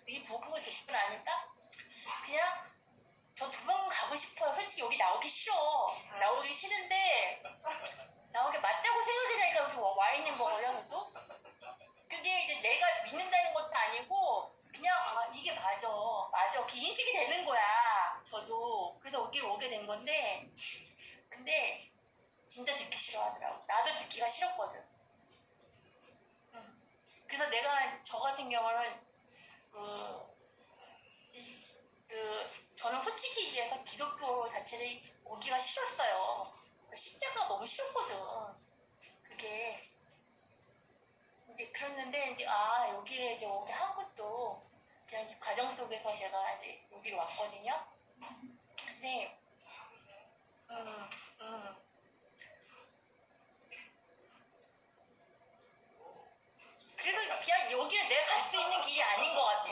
이 복음을 듣고 나니까 그냥 저 도망 가고 싶어요. 솔직히 여기 나오기 싫어. 나오기 싫은데 나오기 맞다고 생각하니까 여기 와 있는 거거든요. 저도. 그게 이제 내가 믿는다는 것도 아니고 그냥 이게 맞아. 그게 인식이 되는 거야. 저도. 그래서 여기 오게 된 건데 근데 진짜 듣기 싫어하더라고. 나도 듣기가 싫었거든. 그래서 내가 저 같은 경우는 저는 솔직히 얘기해서 기독교 자체를 오기가 싫었어요. 십자가가 너무 싫었거든. 그게 이제 그랬는데 이제 여기를 이제 오게 한 것도 그냥 이 과정 속에서 제가 이제 여기로 왔거든요. 근데 그래서 그냥 여기는 내가 갈 수 있는 길이 아닌 것 같아.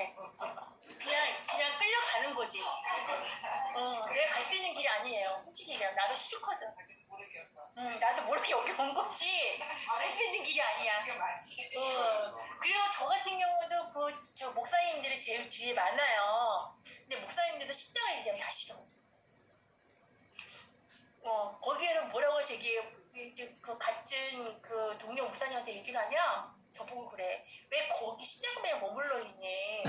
그냥 끌려가는 거지. 내가 갈 수 있는 길이 아니에요. 솔직히 얘기하면 나도 싫거든. 나도 모르게 여기 온 거지. 갈 수 있는 길이 아니야. 그리고 저 같은 경우도 저 목사님들이 제일 뒤에 많아요. 근데 목사님들도 십자가 얘기하면 다 싫어. 거기에서 뭐라고 그 같은 그 동료 목사님한테 얘기를 하면 저보고 그래. 왜 거기 십자가에 머물러 있니?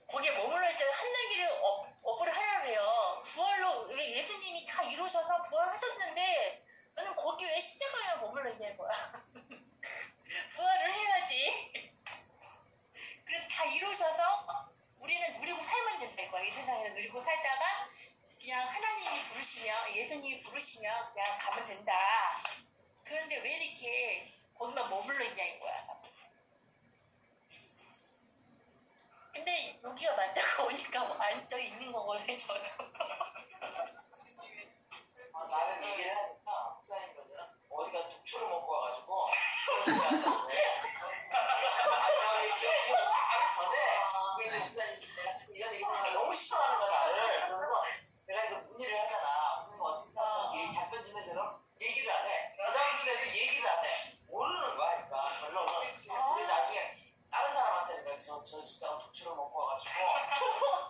거기에 머물러 있잖아. 한나기를 업을 하라고 해요. 부활로 예수님이 다 이루셔서 부활하셨는데 너는 거기 왜 십자가에 머물러 있냐는 거야. 부활을 해야지. 그래서 다 이루셔서 우리는 누리고 살면 된다 이거야. 이 세상에서 누리고 살다가 그냥 하나님이 부르시면 예수님이 부르시면 그냥 가면 된다. 그런데 왜 이렇게 거기만 머물러 있냐 이거야. 근데 여기가 맞다고 오니까 안쪽에 있는 거거든 저도. 나는 얘기를 하니까 목사님들은 어디가 독초를 먹고 와가지고 그런 소리 한다고. 하기 전에 그게 이제 목사님 내가 자꾸 이런 얘기를 하면 너무 싫어하는 거야 나를. 그래서 내가 이제 문의를 하잖아. 무슨 거 어떻게 생각하는지 답변 좀 해서 얘기를 안 해. 그 다음 주에도 얘기를 안 해. 모르는 거야 그러니까 결론은. 근데 나중에 다른 사람한테는 내가 저 집사가 독초를 먹고 와가지고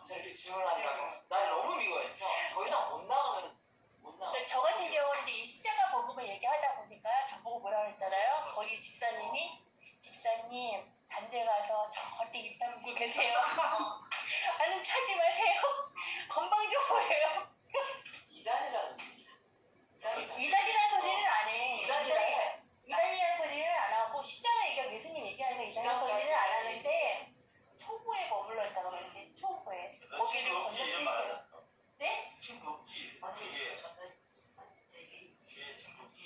저렇게 질문한다고 날 너무 미워했어. 더 이상 못 나가면 못 나가. 저 같은 경우는 이 십자가 복음을 얘기하다 보니까 저보고 뭐라고 했잖아요. 거기 집사님 반대 가서 절대 입 다물고 계세요. 아는 차지 마세요. 건방져보여요. 이단이라는 지 이단이라는 소리는 안 해. 이단이라는 소리는 안 하고 십자가 얘기하고 예수님 얘기하는 이단이라는 소리는 안 하는데 초보에 머물러 있다고 그러지. 초보에. 친구 없지 이런 말 하잖아. 네? 친구 없지. 뒤에 친구 없지.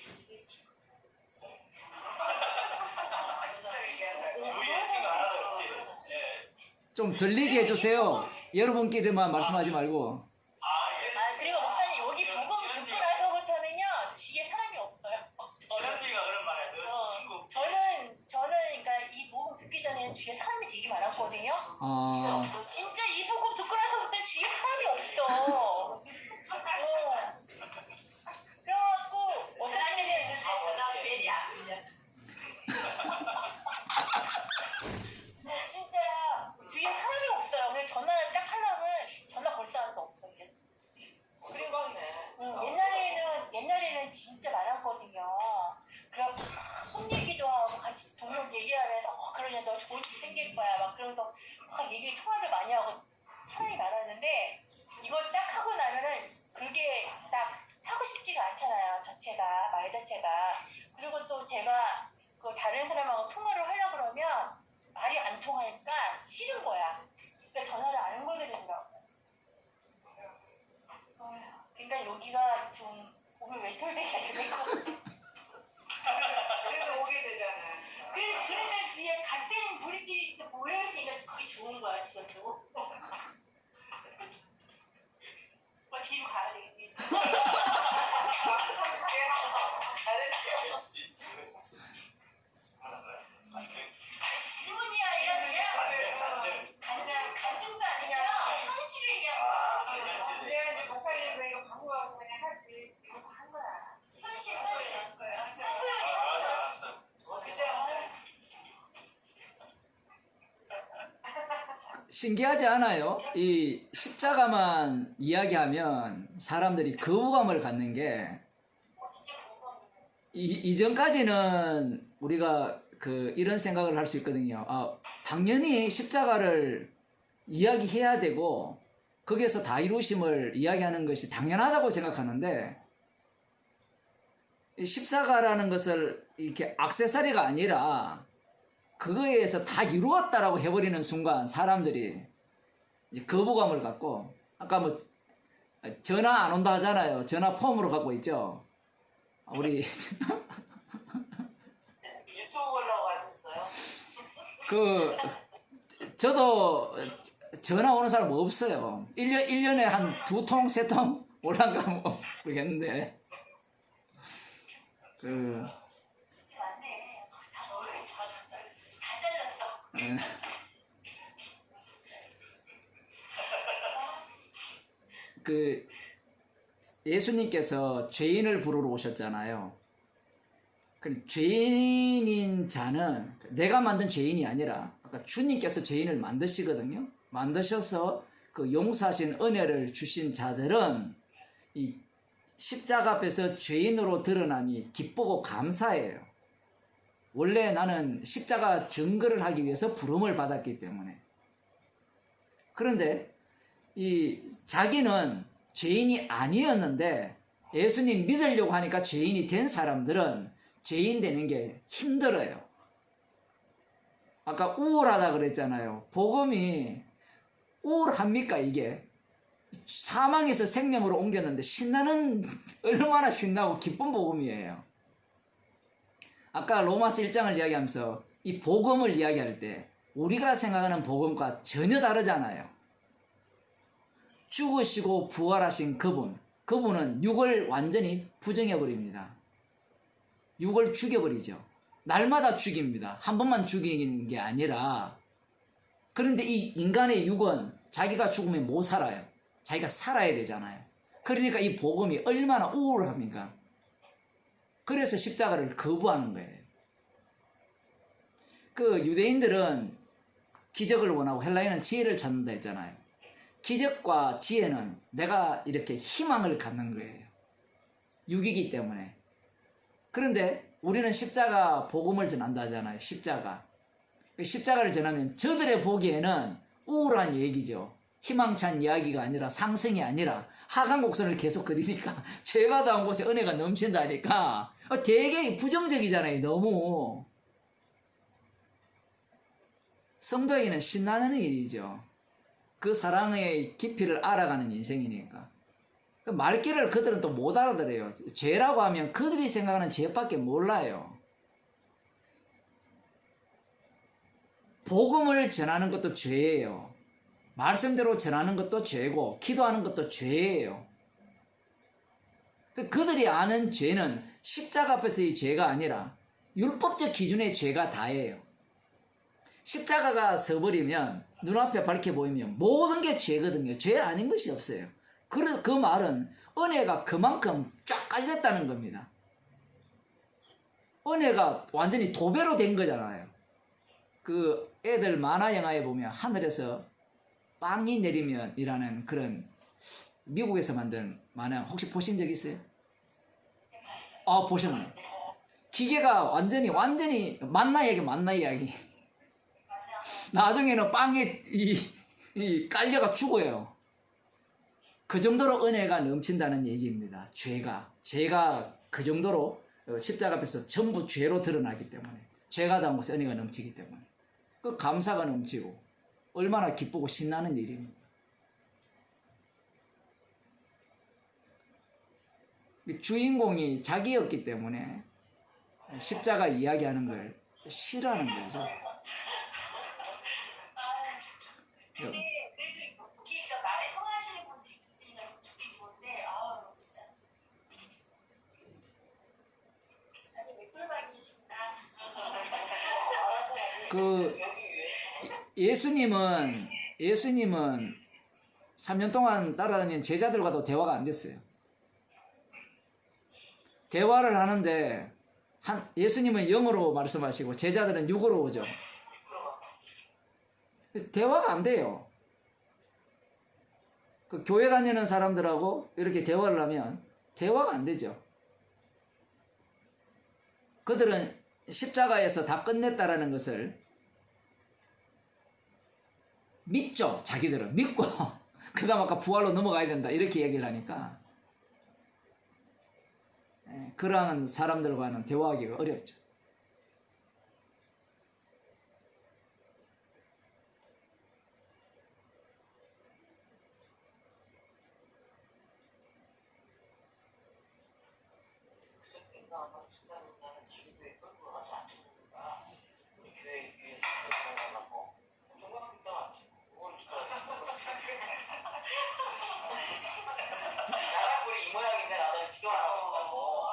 주위에 친구 하나도 없지. 예. 좀 들리게 해주세요. 여러분끼리만 말씀하지 말고. 그리고 목사님 여기 복음 듣고 나서부터는요 뒤에 사람이 없어요. 언니가 그런 말 해. 너 친구 없지. 저는 그러니까 이 복음 듣기 전에는 뒤에 사람이 되게 많았거든요. 진짜 이 복음 듣고 나서부터 뒤에 사람이 없어. 그래갖고 사람이 전화 벨이 안 울려. 진짜 뒤에 사람이 없어요. 그냥 전화를 딱 하려면 전화 걸 사람도 없어 이제. 그리고 옛날에는 진짜 많았거든요. 그래갖고 속 얘기도 하고 같이 동료 얘기하면서 그러냐 너 좋은 일 생길 거야 막 그러면서 막 통화를 많이 하고 사람이 많았는데 이걸 딱 하고 나면은 그게 딱 하고 싶지가 않잖아요. 말 자체가. 그리고 또 제가 그 다른 사람하고 통화를 하려고 그러면 말이 안 통하니까 싫은 거야. 그러니까 전화를 안 걸게 되더라고. 그러니까 여기가 좀 오늘 외톨이가 되는 것 같아. 그래도 오게 되잖아. 그러면 뒤에 같은 우리끼리 또 모여있으니까 그게 좋은 거야, 지금도. 뒤로 가야 되겠니? 질문이 아니라 그냥 간증도 아니라 현실을 얘기하는 거야. 내가 이제 박사님 이거 방금 와서 그냥 한 거야. 현실. 신기하지 않아요? 이 십자가만 이야기하면 사람들이 거부감을 갖는 게 이전까지는 우리가 이런 생각을 할 수 있거든요. 당연히 십자가를 이야기해야 되고 거기에서 다 이루심을 이야기하는 것이 당연하다고 생각하는데 이 십자가라는 것을 이렇게 액세서리가 아니라 그거에 의해서 다 이루었다라고 해버리는 순간 사람들이 이제 거부감을 갖고, 아까 뭐 전화 안 온다 하잖아요. 전화 폼으로 갖고 있죠. 우리 유튜브 보려고 하셨어요? 그 저도 전화 오는 사람 없어요. 1년에 한 2통, 3통 올란가 뭐 모르겠는데 그 맞네. 다 잘렸어. 예. 그 예수님께서 죄인을 부르러 오셨잖아요. 그 죄인인 자는 내가 만든 죄인이 아니라 아까 주님께서 죄인을 만드시거든요. 만드셔서 그 용서하신 은혜를 주신 자들은 이 십자가 앞에서 죄인으로 드러나니 기쁘고 감사해요. 원래 나는 십자가 증거를 하기 위해서 부름을 받았기 때문에. 그런데 이 자기는 죄인이 아니었는데 예수님 믿으려고 하니까 죄인이 된 사람들은 죄인 되는 게 힘들어요. 아까 우울하다 그랬잖아요. 복음이 우울합니까 이게? 사망에서 생명으로 옮겼는데 신나는, 얼마나 신나고 기쁜 복음이에요. 아까 로마서 1장을 이야기하면서 이 복음을 이야기할 때 우리가 생각하는 복음과 전혀 다르잖아요. 죽으시고 부활하신 그분은 육을 완전히 부정해버립니다. 육을 죽여버리죠. 날마다 죽입니다. 한 번만 죽이는 게 아니라. 그런데 이 인간의 육은 자기가 죽으면 못 살아요. 자기가 살아야 되잖아요. 그러니까 이 복음이 얼마나 우울합니까? 그래서 십자가를 거부하는 거예요. 그 유대인들은 기적을 원하고 헬라인은 지혜를 찾는다 했잖아요. 기적과 지혜는 내가 이렇게 희망을 갖는 거예요. 육이기 때문에. 그런데 우리는 십자가 복음을 전한다 하잖아요. 십자가. 십자가를 전하면 저들의 보기에는 우울한 얘기죠. 희망찬 이야기가 아니라, 상승이 아니라 하강 곡선을 계속 그리니까 죄가 닿은 곳에 은혜가 넘친다니까 되게 부정적이잖아요. 너무. 성도에게는 신나는 일이죠. 그 사랑의 깊이를 알아가는 인생이니까. 그 말귀를 그들은 또 못 알아들어요. 죄라고 하면 그들이 생각하는 죄밖에 몰라요. 복음을 전하는 것도 죄예요. 말씀대로 전하는 것도 죄고 기도하는 것도 죄예요. 그들이 아는 죄는 십자가 앞에서의 죄가 아니라 율법적 기준의 죄가 다예요. 십자가가 서버리면 눈앞에 밝혀 보이면 모든 게 죄거든요. 죄 아닌 것이 없어요. 그 말은 은혜가 그만큼 쫙 깔렸다는 겁니다. 은혜가 완전히 도배로 된 거잖아요. 그 애들 만화 영화에 보면 하늘에서 빵이 내리면 이라는 그런 미국에서 만든 만화 혹시 보신 적 있어요? 아, 보셨네. 기계가 완전히 만나 이야기. 나중에는 빵에 이 깔려가 죽어요. 그 정도로 은혜가 넘친다는 얘기입니다. 죄가 그 정도로 십자가 앞에서 전부 죄로 드러나기 때문에, 죄가 닿은 곳에 은혜가 넘치기 때문에 그 감사가 넘치고 얼마나 기쁘고 신나는 일입니다. 주인공이 자기였기 때문에 십자가 이야기하는 걸 싫어하는 거죠. 근데 그래도 웃기니까 말에 통하시는 분들이 있으니까 좋긴 좋은데, 아우 진짜. 아니 맥돌박이신다. 그 예수님은 3년 동안 따라다닌 제자들과도 대화가 안 됐어요. 대화를 하는데 예수님은 영어로 말씀하시고 제자들은 육어로 오죠. 대화가 안 돼요. 그 교회 다니는 사람들하고 이렇게 대화를 하면 대화가 안 되죠. 그들은 십자가에서 다 끝냈다라는 것을 믿죠. 자기들은 믿고 그 다음 아까 부활로 넘어가야 된다 이렇게 얘기를 하니까 그러한 사람들과는 대화하기가 어렵죠. 순간은 나는 자기 교회 끌고 가서 안 죽는다. 우리 교회 위에서 그러고 정말 믿다 왔지. 뭘 나라 꼴이 이 모양인데 나도 지도하라고 한다고.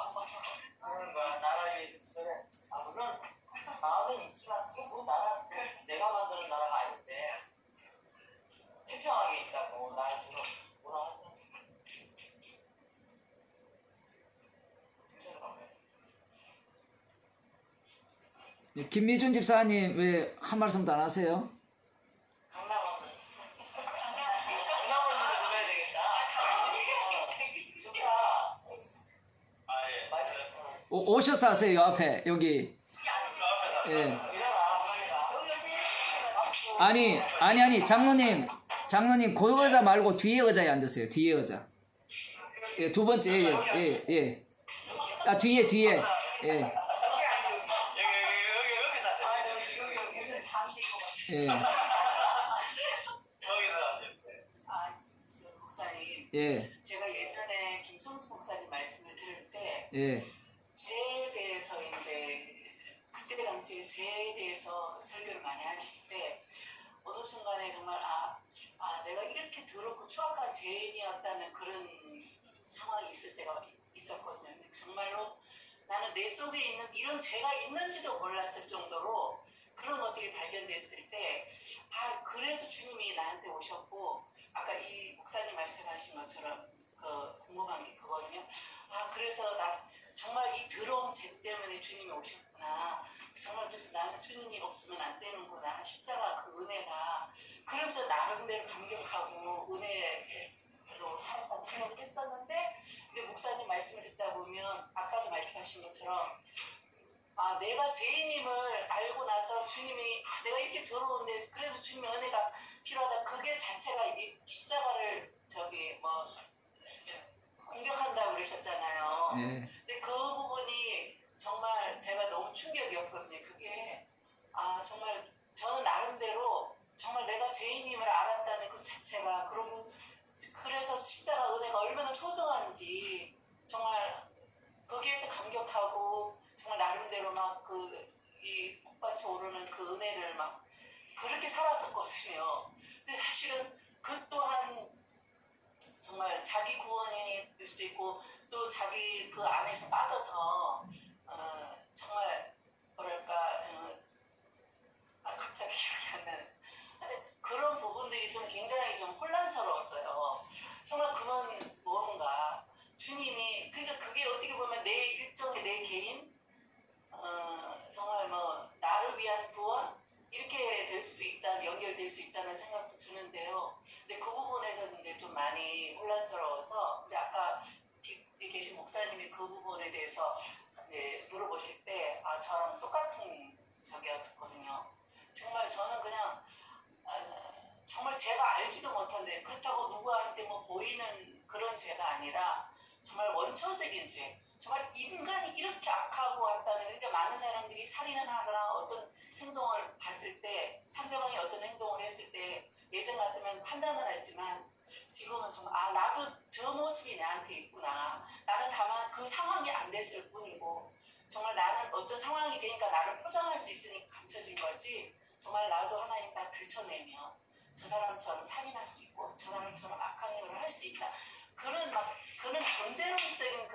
그러는 거야. 나라 위해서 지도해. 아 물론 마음은 있지만 그게 뭐 나라 내가 만드는 나라가 아닌데 태평하게 있다고 날 들어 뭐라 하더라. 김미준 집사님 왜 한 말씀도 안 하세요? 강남원은 강남원으로 들어야 되겠다. 좋다. 아, 예. 맛있어. 오셔서 하세요. 요 앞에 여기. 예. 일어나 빨리 가. 아니 장로님 그 의자 말고 뒤에 의자에 앉으세요. 뒤에 의자. 예, 두 번째 예. 아 뒤에 예. 여기서 하세요. 무슨 잠시 있고 예. 여기서 하세요. 저 목사님, 예. 제가 예전에 김성수 목사님 말씀을 들을 때 예. 죄에 대해서 이제 그때 당시에 죄에 대해서 설교를 많이 하실 때 어느 순간에 정말 내가 이렇게 더럽고 추악한 죄인이었다는 그런 상황이 있을 때가 있었거든요. 근데 정말로 나는 내 속에 있는 이런 죄가 있는지도 몰랐을 정도로 그런 것들이 발견됐을 때 그래서 주님이 나한테 오셨고 아까 이 목사님 말씀하신 것처럼 궁금한 게 그거든요. 그래서 나 정말 이 더러운 죄 때문에 주님이 오셨구나. 정말 그래서 나는 주님이 없으면 안 되는구나. 십자가 그 은혜가. 그러면서 나름대로 감격하고 은혜로 살았다고 생각을 했었는데 근데 목사님 말씀을 듣다 보면 아까도 말씀하신 것처럼 내가 죄인임을 알고 나서 주님이 내가 이렇게 더러운데 그래서 주님의 은혜가 필요하다. 그게 자체가 이 십자가를 공격한다고 그러셨잖아요. 예. 근데 그 부분이 정말 제가 너무 충격이었거든요. 그게 정말 저는 나름대로 정말 내가 죄인임을 알았다는 그 자체가 그래서 십자가 은혜가 얼마나 소중한지 정말 거기에서 감격하고 정말 나름대로 이 폭받쳐 오르는 그 은혜를 막 그렇게 살았었거든요. 근데 사실은 그 또한 정말 자기 구원이 될 수도 있고 또 자기 그 안에서 빠져서 정말 갑자기 기억이 안 나네. 근데 그런 부분들이 좀 굉장히 좀 혼란스러웠어요. 정말 그건 뭔가 주님이 그러니까 그게 어떻게 보면 내 일종의 내 개인 정말 나를 위한 구원 이렇게 될 수도 있다 연결될 수 있다는 생각도 드는데요. 근데 그 부분에서 이제 좀 많이 혼란스러워서 근데 아까 뒤에 계신 목사님이 그 부분에 대해서 이제 물어보실 때 저랑 똑같은 적이었었거든요. 정말 저는 그냥 정말 제가 알지도 못한데 그렇다고 누구한테 보이는 그런 죄가 아니라 정말 원초적인 죄. 정말 인간이 이렇게 악하고 왔다는 그러니까 많은 사람들이 살인을 하거나 어떤 행동을 봤을 때 상대방이 어떤 행동을 했을 때 예전 같으면 판단을 하지만 지금은 좀 나도 저 모습이 나한테 있구나. 나는 다만 그 상황이 안 됐을 뿐이고 정말 나는 어떤 상황이 되니까 나를 포장할 수 있으니까 감춰진 거지 정말 나도 하나님 다 들춰내면 저 사람처럼 살인할 수 있고 저 사람처럼 악한 행위를 할 수 있다. 그런 존재론적인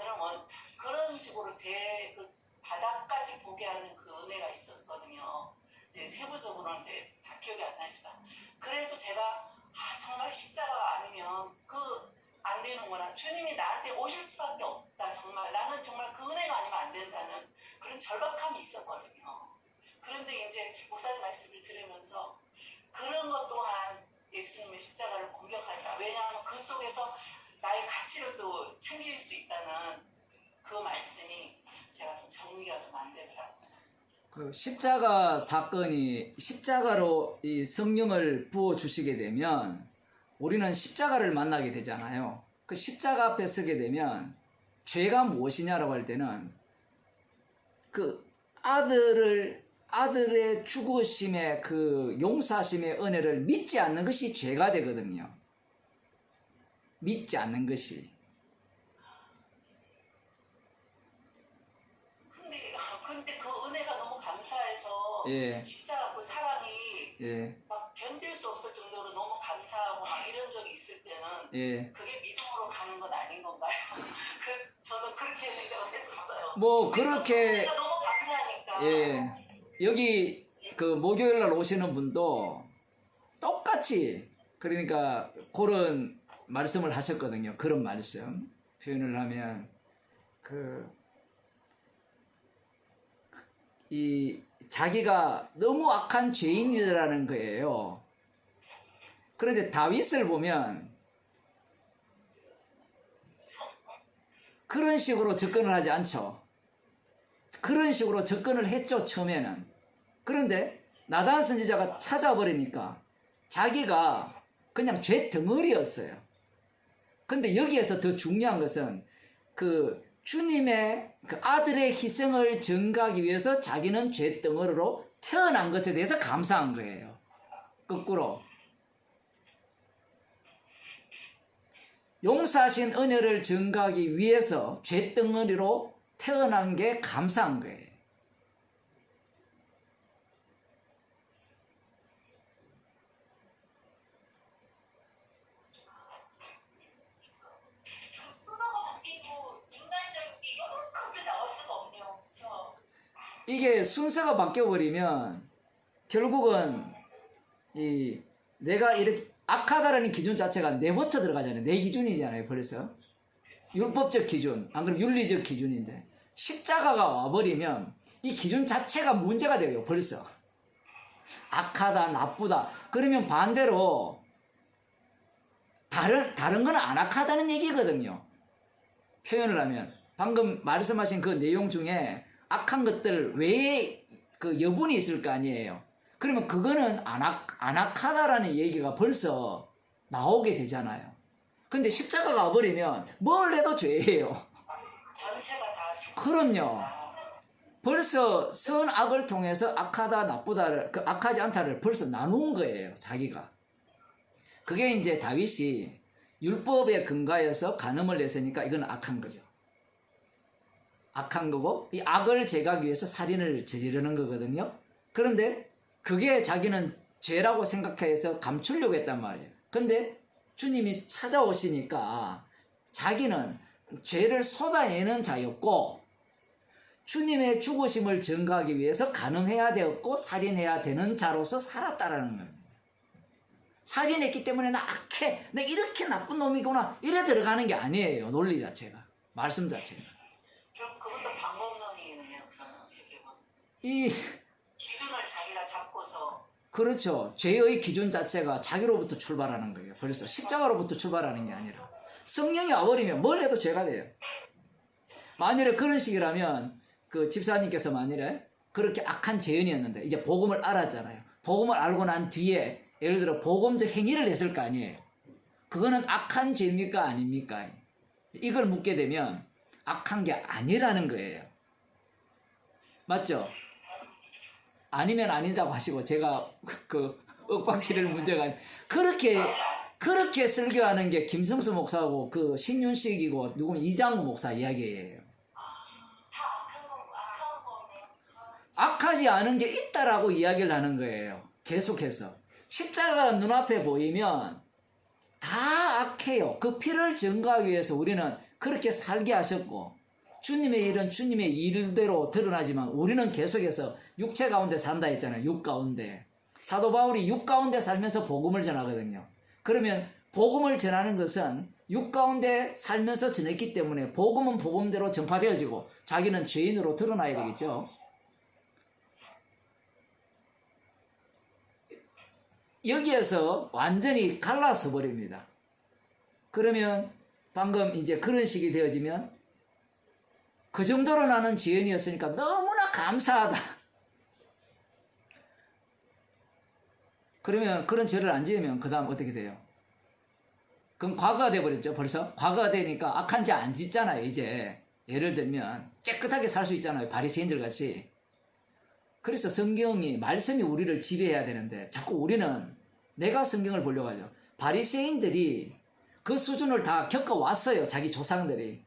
그런 식으로 제 그 바닥까지 보게 하는 그 은혜가 있었거든요. 이제 세부적으로는 이제 다 기억이 안 나지만 그래서 제가 정말 십자가가 아니면 안 되는구나. 주님이 나한테 오실 수밖에 없다. 정말 나는 정말 그 은혜가 아니면 안 된다는 그런 절박함이 있었거든요. 그런데 이제 목사님 말씀을 들으면서 그런 것 또한 예수님의 십자가를 공격한다. 왜냐하면 그 속에서 나의 가치를 또 챙길 수 있다는 그 말씀이 제가 좀 정리가 좀 안 되더라고요. 그 십자가 사건이 십자가로 이 성령을 부어 주시게 되면 우리는 십자가를 만나게 되잖아요. 그 십자가 앞에 서게 되면 죄가 무엇이냐라고 할 때는 그 아들의 죽으심의 그 용서하심의 은혜를 믿지 않는 것이 죄가 되거든요. 믿지 않는 것이. 예. 십자가 그 사랑이 예. 막 견딜 수 없을 정도로 너무 감사하고 막 이런 적이 있을 때는 예. 그게 믿음으로 가는 건 아닌 건가요? 저는 그렇게 생각을 했었어요. 뭐 그렇게 내가 너무 감사하니까. 예. 여기 그 목요일 날 오시는 분도 똑같이 그러니까 그런 말씀을 하셨거든요. 그런 말씀 표현을 하면 이 자기가 너무 악한 죄인이라는 거예요. 그런데 다윗을 보면 그런 식으로 접근을 하지 않죠. 그런 식으로 접근을 했죠, 처음에는. 그런데 나단 선지자가 찾아버리니까 자기가 그냥 죄 덩어리였어요. 근데 여기에서 더 중요한 것은 그 주님의 그 아들의 희생을 전가하기 위해서 자기는 죄 덩어리로 태어난 것에 대해서 감사한 거예요. 거꾸로. 용서하신 은혜를 전가하기 위해서 죄 덩어리로 태어난 게 감사한 거예요. 순서가 바뀌고 인간적인 게 요만큼도 나올 수가 없네요. 그렇죠? 이게 순서가 바뀌어버리면 결국은 이 내가 이렇게 악하다라는 기준 자체가 내부터 들어가잖아요. 내 기준이잖아요. 벌써 율법적 기준, 안 그러면 윤리적 기준인데 십자가가 와버리면 이 기준 자체가 문제가 돼요. 벌써 악하다, 나쁘다. 그러면 반대로 다른 건 안 악하다는 얘기거든요. 표현을 하면 방금 말씀하신 그 내용 중에 악한 것들 외에 그 여분이 있을 거 아니에요. 그러면 그거는 안 악하다라는 얘기가 벌써 나오게 되잖아요. 근데 십자가가 와버리면 뭘 해도 죄예요. 전체가 다 죄. 그럼요. 벌써 선악을 통해서 악하다, 나쁘다를, 그 악하지 않다를 벌써 나눈 거예요, 자기가. 그게 이제 다윗이 율법에 근거해서 간음을 냈으니까 이건 악한 거죠. 악한 거고, 이 악을 제거하기 위해서 살인을 저지르는 거거든요. 그런데 그게 자기는 죄라고 생각해서 감추려고 했단 말이에요. 근데 주님이 찾아오시니까 자기는 죄를 쏟아내는 자였고, 주님의 죽으심을 증거하기 위해서 간음해야 되었고 살인해야 되는 자로서 살았다라는 겁니다. 살인했기 때문에 나 악해, 나 이렇게 나쁜 놈이구나 이래 들어가는 게 아니에요. 논리 자체가, 말씀 자체가. 그럼 그것도 방법론이네요. 그러면 어떻게 보면. 이 기준을 자기가 잡고서 그렇죠. 죄의 기준 자체가 자기로부터 출발하는 거예요. 벌써 십자가로부터 출발하는 게 아니라 성령이 와버리면 뭘 해도 죄가 돼요. 만일에 그런 식이라면 그 집사님께서 만일에 그렇게 악한 죄인이었는데 이제 복음을 알았잖아요. 복음을 알고 난 뒤에 예를 들어 복음적 행위를 했을 거 아니에요. 그거는 악한 죄입니까 아닙니까? 이걸 묻게 되면 악한 게 아니라는 거예요. 맞죠? 아니면 아니다고 하시고 제가 그 윽박지를 문제가 그렇게 설교하는 게 김성수 목사하고 그 신윤식이고 누구는 이장우 목사 이야기예요. 다 악한 거네요. 그렇죠? 악하지 않은 게 있다라고 이야기를 하는 거예요. 계속해서. 십자가가 눈앞에 보이면 다 악해요. 그 피를 증거하기 위해서 우리는 그렇게 살게 하셨고 주님의 일은 주님의 일대로 드러나지만 우리는 계속해서 육체 가운데 산다 했잖아요. 육 가운데. 사도 바울이 육 가운데 살면서 복음을 전하거든요. 그러면 복음을 전하는 것은 육 가운데 살면서 전했기 때문에 복음은 복음대로 전파되어지고 자기는 죄인으로 드러나야 되겠죠. 여기에서 완전히 갈라서 버립니다. 그러면 방금 이제 그런 식이 되어지면 그 정도로 나는 지연이었으니까 너무나 감사하다. 그러면 그런 죄를 안 지으면 그 다음 어떻게 돼요? 그럼 과거가 돼버렸죠. 벌써 과거가 되니까 악한 죄 안 짓잖아요. 이제 예를 들면 깨끗하게 살 수 있잖아요. 바리새인들 같이. 그래서 성경이 말씀이 우리를 지배해야 되는데 자꾸 우리는 내가 성경을 보려고 하죠. 바리새인들이 그 수준을 다 겪어왔어요. 자기 조상들이.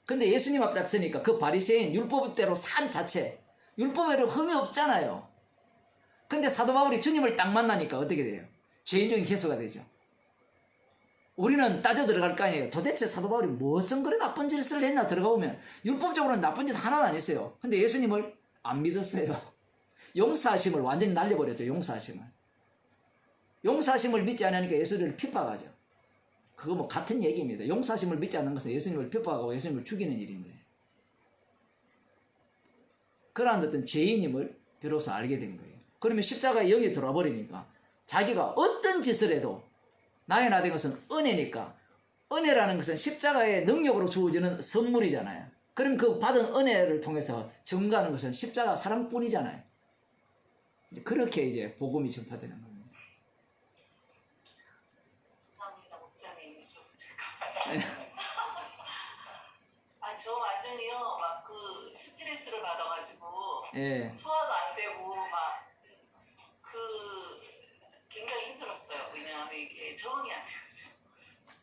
근데 예수님 앞에 딱 서니까 그 바리새인 율법대로 산 자체, 율법에는 흠이 없잖아요. 근데 사도 바울이 주님을 딱 만나니까 어떻게 돼요? 죄인중에 개수가 되죠. 우리는 따져 들어갈 거 아니에요. 도대체 사도 바울이 무슨 그래 나쁜 짓을 했나 들어가 보면 율법적으로는 나쁜 짓 하나도 안 했어요. 근데 예수님을 안 믿었어요. 용서하심을 완전히 날려버렸죠. 용서하심을. 용서하심을 믿지 않으니까 예수님을 핍박하죠. 그거 뭐 같은 얘기입니다. 용서하심을 믿지 않는 것은 예수님을 핍박하고 예수님을 죽이는 일인데. 그러한 어떤 죄인임을 비로소 알게 된 거예요. 그러면 십자가의 영이 돌아버리니까 자기가 어떤 짓을 해도 나의 나 된 것은 은혜니까, 은혜라는 것은 십자가의 능력으로 주어지는 선물이잖아요. 그럼 그 받은 은혜를 통해서 증거하는 것은 십자가 사랑뿐이잖아요. 그렇게 이제 복음이 전파되는 겁니다. 감사합니다, 목사님. 아니, 저 완전히요, 막 그 스트레스를 받아가지고, 예. 소화도 안 되고, 굉장히 힘들었어요. 왜냐하면 이게 적응이 안 돼가지고.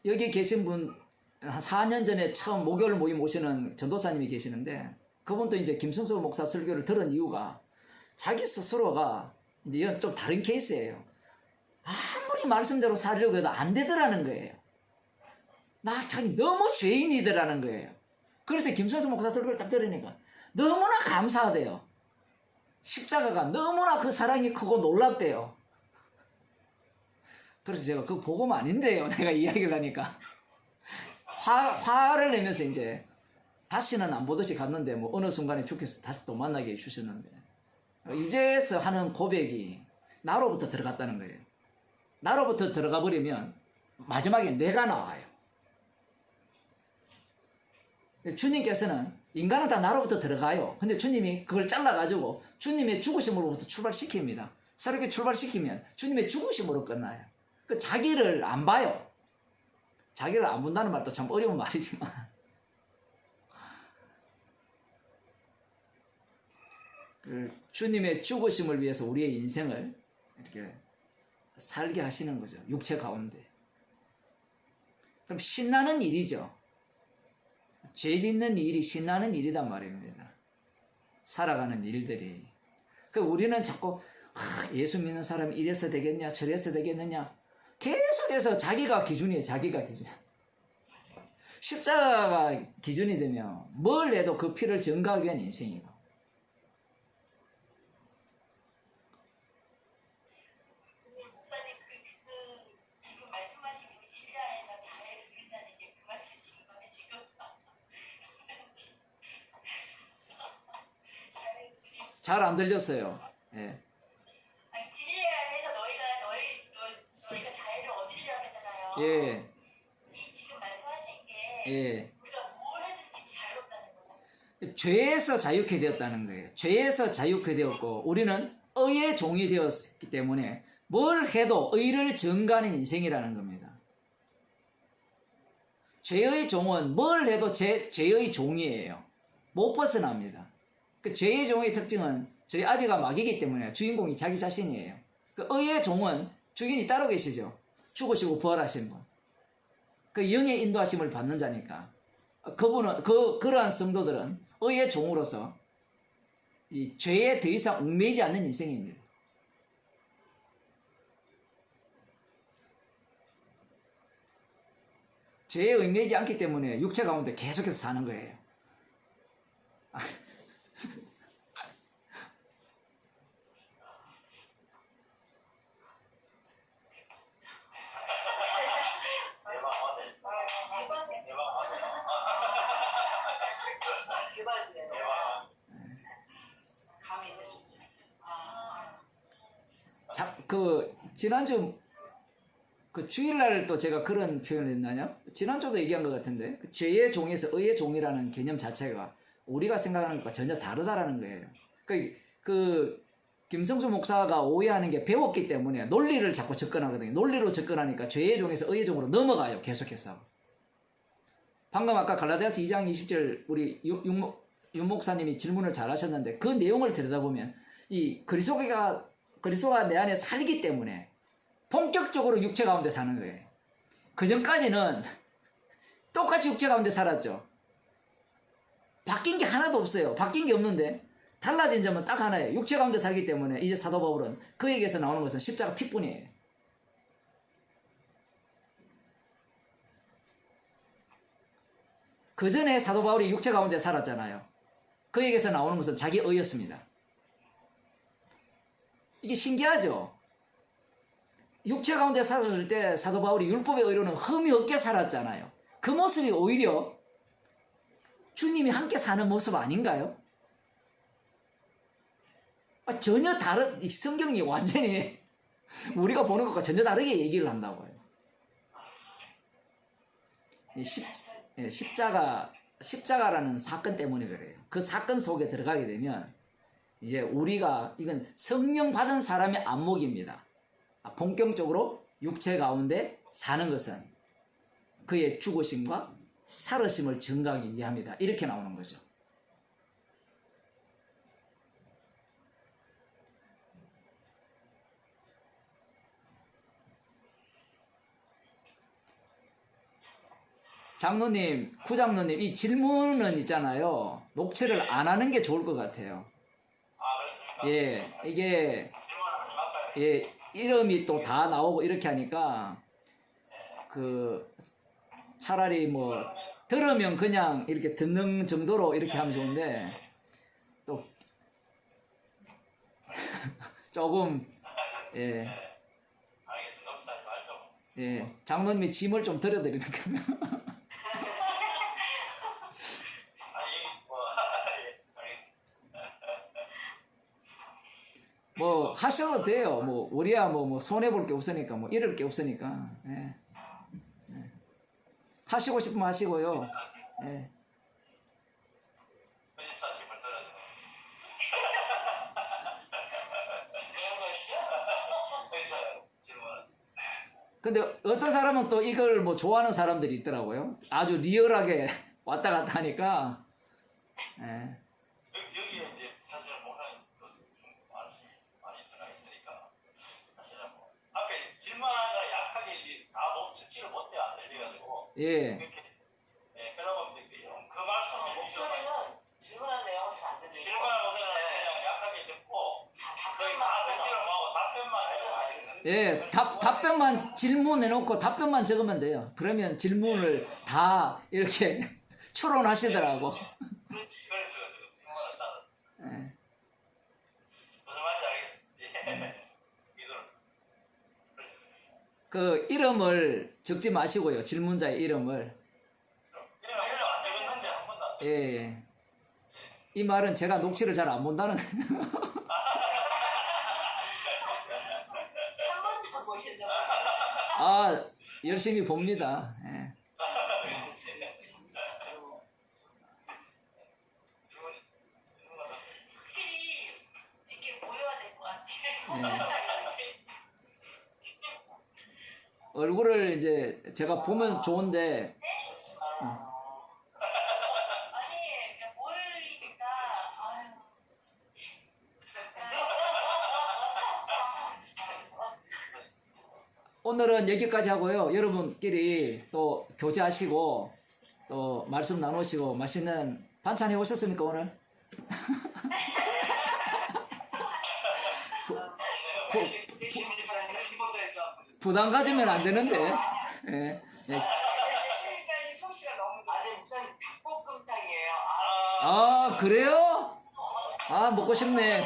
여기 계신 분, 한 4년 전에 처음 목요일 모임 오시는 전도사님이 계시는데, 그분도 이제 김성수 목사 설교를 들은 이유가 자기 스스로가 이제 이건 좀 다른 케이스예요. 아무리 말씀대로 살려고 해도 안 되더라는 거예요. 자기 너무 죄인이더라는 거예요. 그래서 김성수 목사 설교를 딱 들으니까 너무나 감사하대요. 십자가가 너무나 그 사랑이 크고 놀랍대요. 그래서 제가 그 복음 아닌데요. 내가 이야기를 하니까. 화를 내면서 이제 다시는 안 보듯이 갔는데 뭐 어느 순간에 주께서 다시 또 만나게 해주셨는데 이제서 하는 고백이 나로부터 들어갔다는 거예요. 나로부터 들어가 버리면 마지막에 내가 나와요. 주님께서는 인간은 다 나로부터 들어가요. 근데 주님이 그걸 잘라가지고 주님의 죽으심으로부터 출발시킵니다. 저렇게 출발시키면 주님의 죽으심으로 끝나요. 그 자기를 안 봐요. 자기를 안 본다는 말도 참 어려운 말이지만 그 주님의 죽으심을 위해서 우리의 인생을 이렇게 살게 하시는 거죠. 육체 가운데. 그럼 신나는 일이죠. 죄 짓는 일이 신나는 일이란 말입니다. 살아가는 일들이. 그 우리는 자꾸 예수 믿는 사람이 이래서 되겠냐 저래서 되겠느냐 계속해서 자기가 기준이에요. 자기가 기준. 십자가가 기준이 되면 뭘 해도 그 피를 증거하기 위한 인생이고. 목사님 지금 말씀하신 그 진리안에서 자애를 누린다는 게 그 말씀이신 거네 지금. 잘 안 들렸어요. 예. 아니, 진리 안에서 너희가 자애를 얻으리라고 했잖아요. 예. 이 지금 말씀하신 게 예. 우리가 뭘 해든지 자유롭다는 거잖아요. 죄에서 자유케 되었다는 거예요. 죄에서 자유케 되었고 우리는 의의 종이 되었기 때문에 뭘 해도 의를 증가하는 인생이라는 겁니다. 죄의 종은 뭘 해도 죄의 종이에요. 못 벗어납니다. 그 죄의 종의 특징은 저희 아비가 마귀이기 때문에 주인공이 자기 자신이에요. 그 의의 종은 주인이 따로 계시죠. 죽으시고 부활하신 분. 그 영의 인도하심을 받는 자니까 그분은 그러한 성도들은 의의 종으로서 이 죄에 더 이상 얽매이지 않는 인생입니다. 죄에 얽매이지 않기 때문에 육체 가운데 계속해서 사는 거예요. 개발이에요. 감이 이제 좀. 지난주 그 주일날 또 제가 그런 표현을 했나요? 지난주도 얘기한 것 같은데 그 죄의 종에서 의의 종이라는 개념 자체가 우리가 생각하는 것과 전혀 다르다라는 거예요. 그 김성수 목사가 오해하는 게 배웠기 때문에 논리를 자꾸 접근하거든요. 논리로 접근하니까 죄의 종에서 의의 종으로 넘어가요. 계속해서. 방금 아까 갈라디아서 2장 20절 우리 윤 목사님이 질문을 잘 하셨는데 그 내용을 들여다보면 이 그리스도가 내 안에 살기 때문에 본격적으로 육체 가운데 사는 거예요. 그 전까지는 똑같이 육체 가운데 살았죠. 바뀐 게 하나도 없어요. 바뀐 게 없는데 달라진 점은 딱 하나예요. 육체 가운데 살기 때문에 이제 사도 바울은 그에게서 나오는 것은 십자가 피뿐이에요. 그 전에 사도 바울이 육체 가운데 살았잖아요. 그에게서 나오는 것은 자기 의였습니다. 이게 신기하죠? 육체 가운데 살았을 때 사도 바울이 율법의 의로는 흠이 없게 살았잖아요. 그 모습이 오히려 주님이 함께 사는 모습 아닌가요? 전혀 다른, 이 성경이 완전히 우리가 보는 것과 전혀 다르게 얘기를 한다고요. 십자가라는 사건 때문에 그래요. 그 사건 속에 들어가게 되면 이제 우리가, 이건 성령 받은 사람의 안목입니다. 본격적으로 육체 가운데 사는 것은 그의 죽으심과 살으심을 증거하기 위함이다. 이렇게 나오는 거죠. 장로님, 부장로님, 이 질문은 있잖아요. 녹취를 안 하는 게 좋을 것 같아요. 그렇습니까? 예, 이게, 질문을 좀 할까요? 예, 이름이 또 다 나오고 이렇게 하니까, 차라리 뭐, 들으면 그냥 이렇게 듣는 정도로 이렇게 하면 좋은데, 또, 조금, 예, 알겠습니다. 없으면 말죠. 예, 장로님이 짐을 좀 들어드리는 거면. 예, 알겠습니다. 뭐 하셔도 돼요. 뭐 우리야 뭐 손해 볼 게 없으니까, 뭐 잃을 게 없으니까. 예. 예. 하시고 싶으면 하시고요. 예. 의사심을 들어줘. 의사 질문. 근데 어떤 사람은 또 이걸 뭐 좋아하는 사람들이 있더라고요. 아주 리얼하게 왔다 갔다 하니까. 예. 여기에 이제 사실은 목사님도 많이 들어가 있으니까 사실은 뭐 앞에 질문하다가 약하게 이제 다 듣지를 못해 안 들려가지고 예. 그렇게 그러면 그 말씀을 목소리는 질문하는 내용은 잘 안 들리고 질문하는 것은 그냥 약하게 듣고 거의 다 듣지를 못하고 답변만 해서 예. 답변만 질문해놓고 답변만 적으면 돼요. 그러면 질문을 다 이렇게 추론하시더라고. 그렇지. 그래서 질문을 따로 예. 무슨 말인지 알겠습니다. 예. 믿음. 그 이름을 적지 마시고요. 질문자의 이름을. 이런 안 적었는데 한 번도 안 예. 이 말은 제가 녹취를 잘 안 본다는. 한 번도 보신 적 아, 열심히 봅니다. 예. 확실히 이렇게 모여야 될 것 같아. 얼굴을 이제 제가 보면 좋은데, 아니, 그냥 모이니까, 아유. 오늘은 여기까지 하고요. 여러분끼리 또 교제하시고, 또 말씀 나누시고, 맛있는 반찬 해 오셨습니까, 오늘? 부담 가지면 안 되는데. 예. 예. 실장님 솜씨가 너무 아니 목사님 닭볶음탕이에요. 아, 그래요? 아, 먹고 싶네.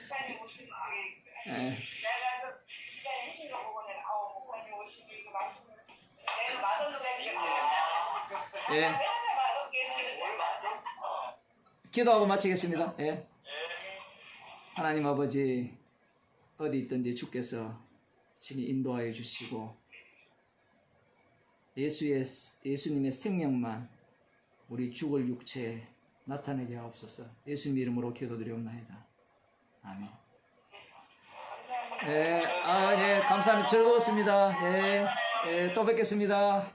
목사님 오시면 예. 내가 그 시간에 해신 거 보고 내가 목사님 오시면 이거 맛있는 내가 맛없는 거 했는데 예. 맨날 맛없게 해주는 뭘 맛없어. 기도하고 마치겠습니다. 예. 하나님 아버지, 어디 있든지 주께서 친히 인도하여 주시고, 예수님의 생명만 우리 죽을 육체에 나타내게 하옵소서. 예수님 이름으로 기도드리옵나이다. 아멘. 예, 예, 감사합니다. 즐거웠습니다. 예, 또 뵙겠습니다.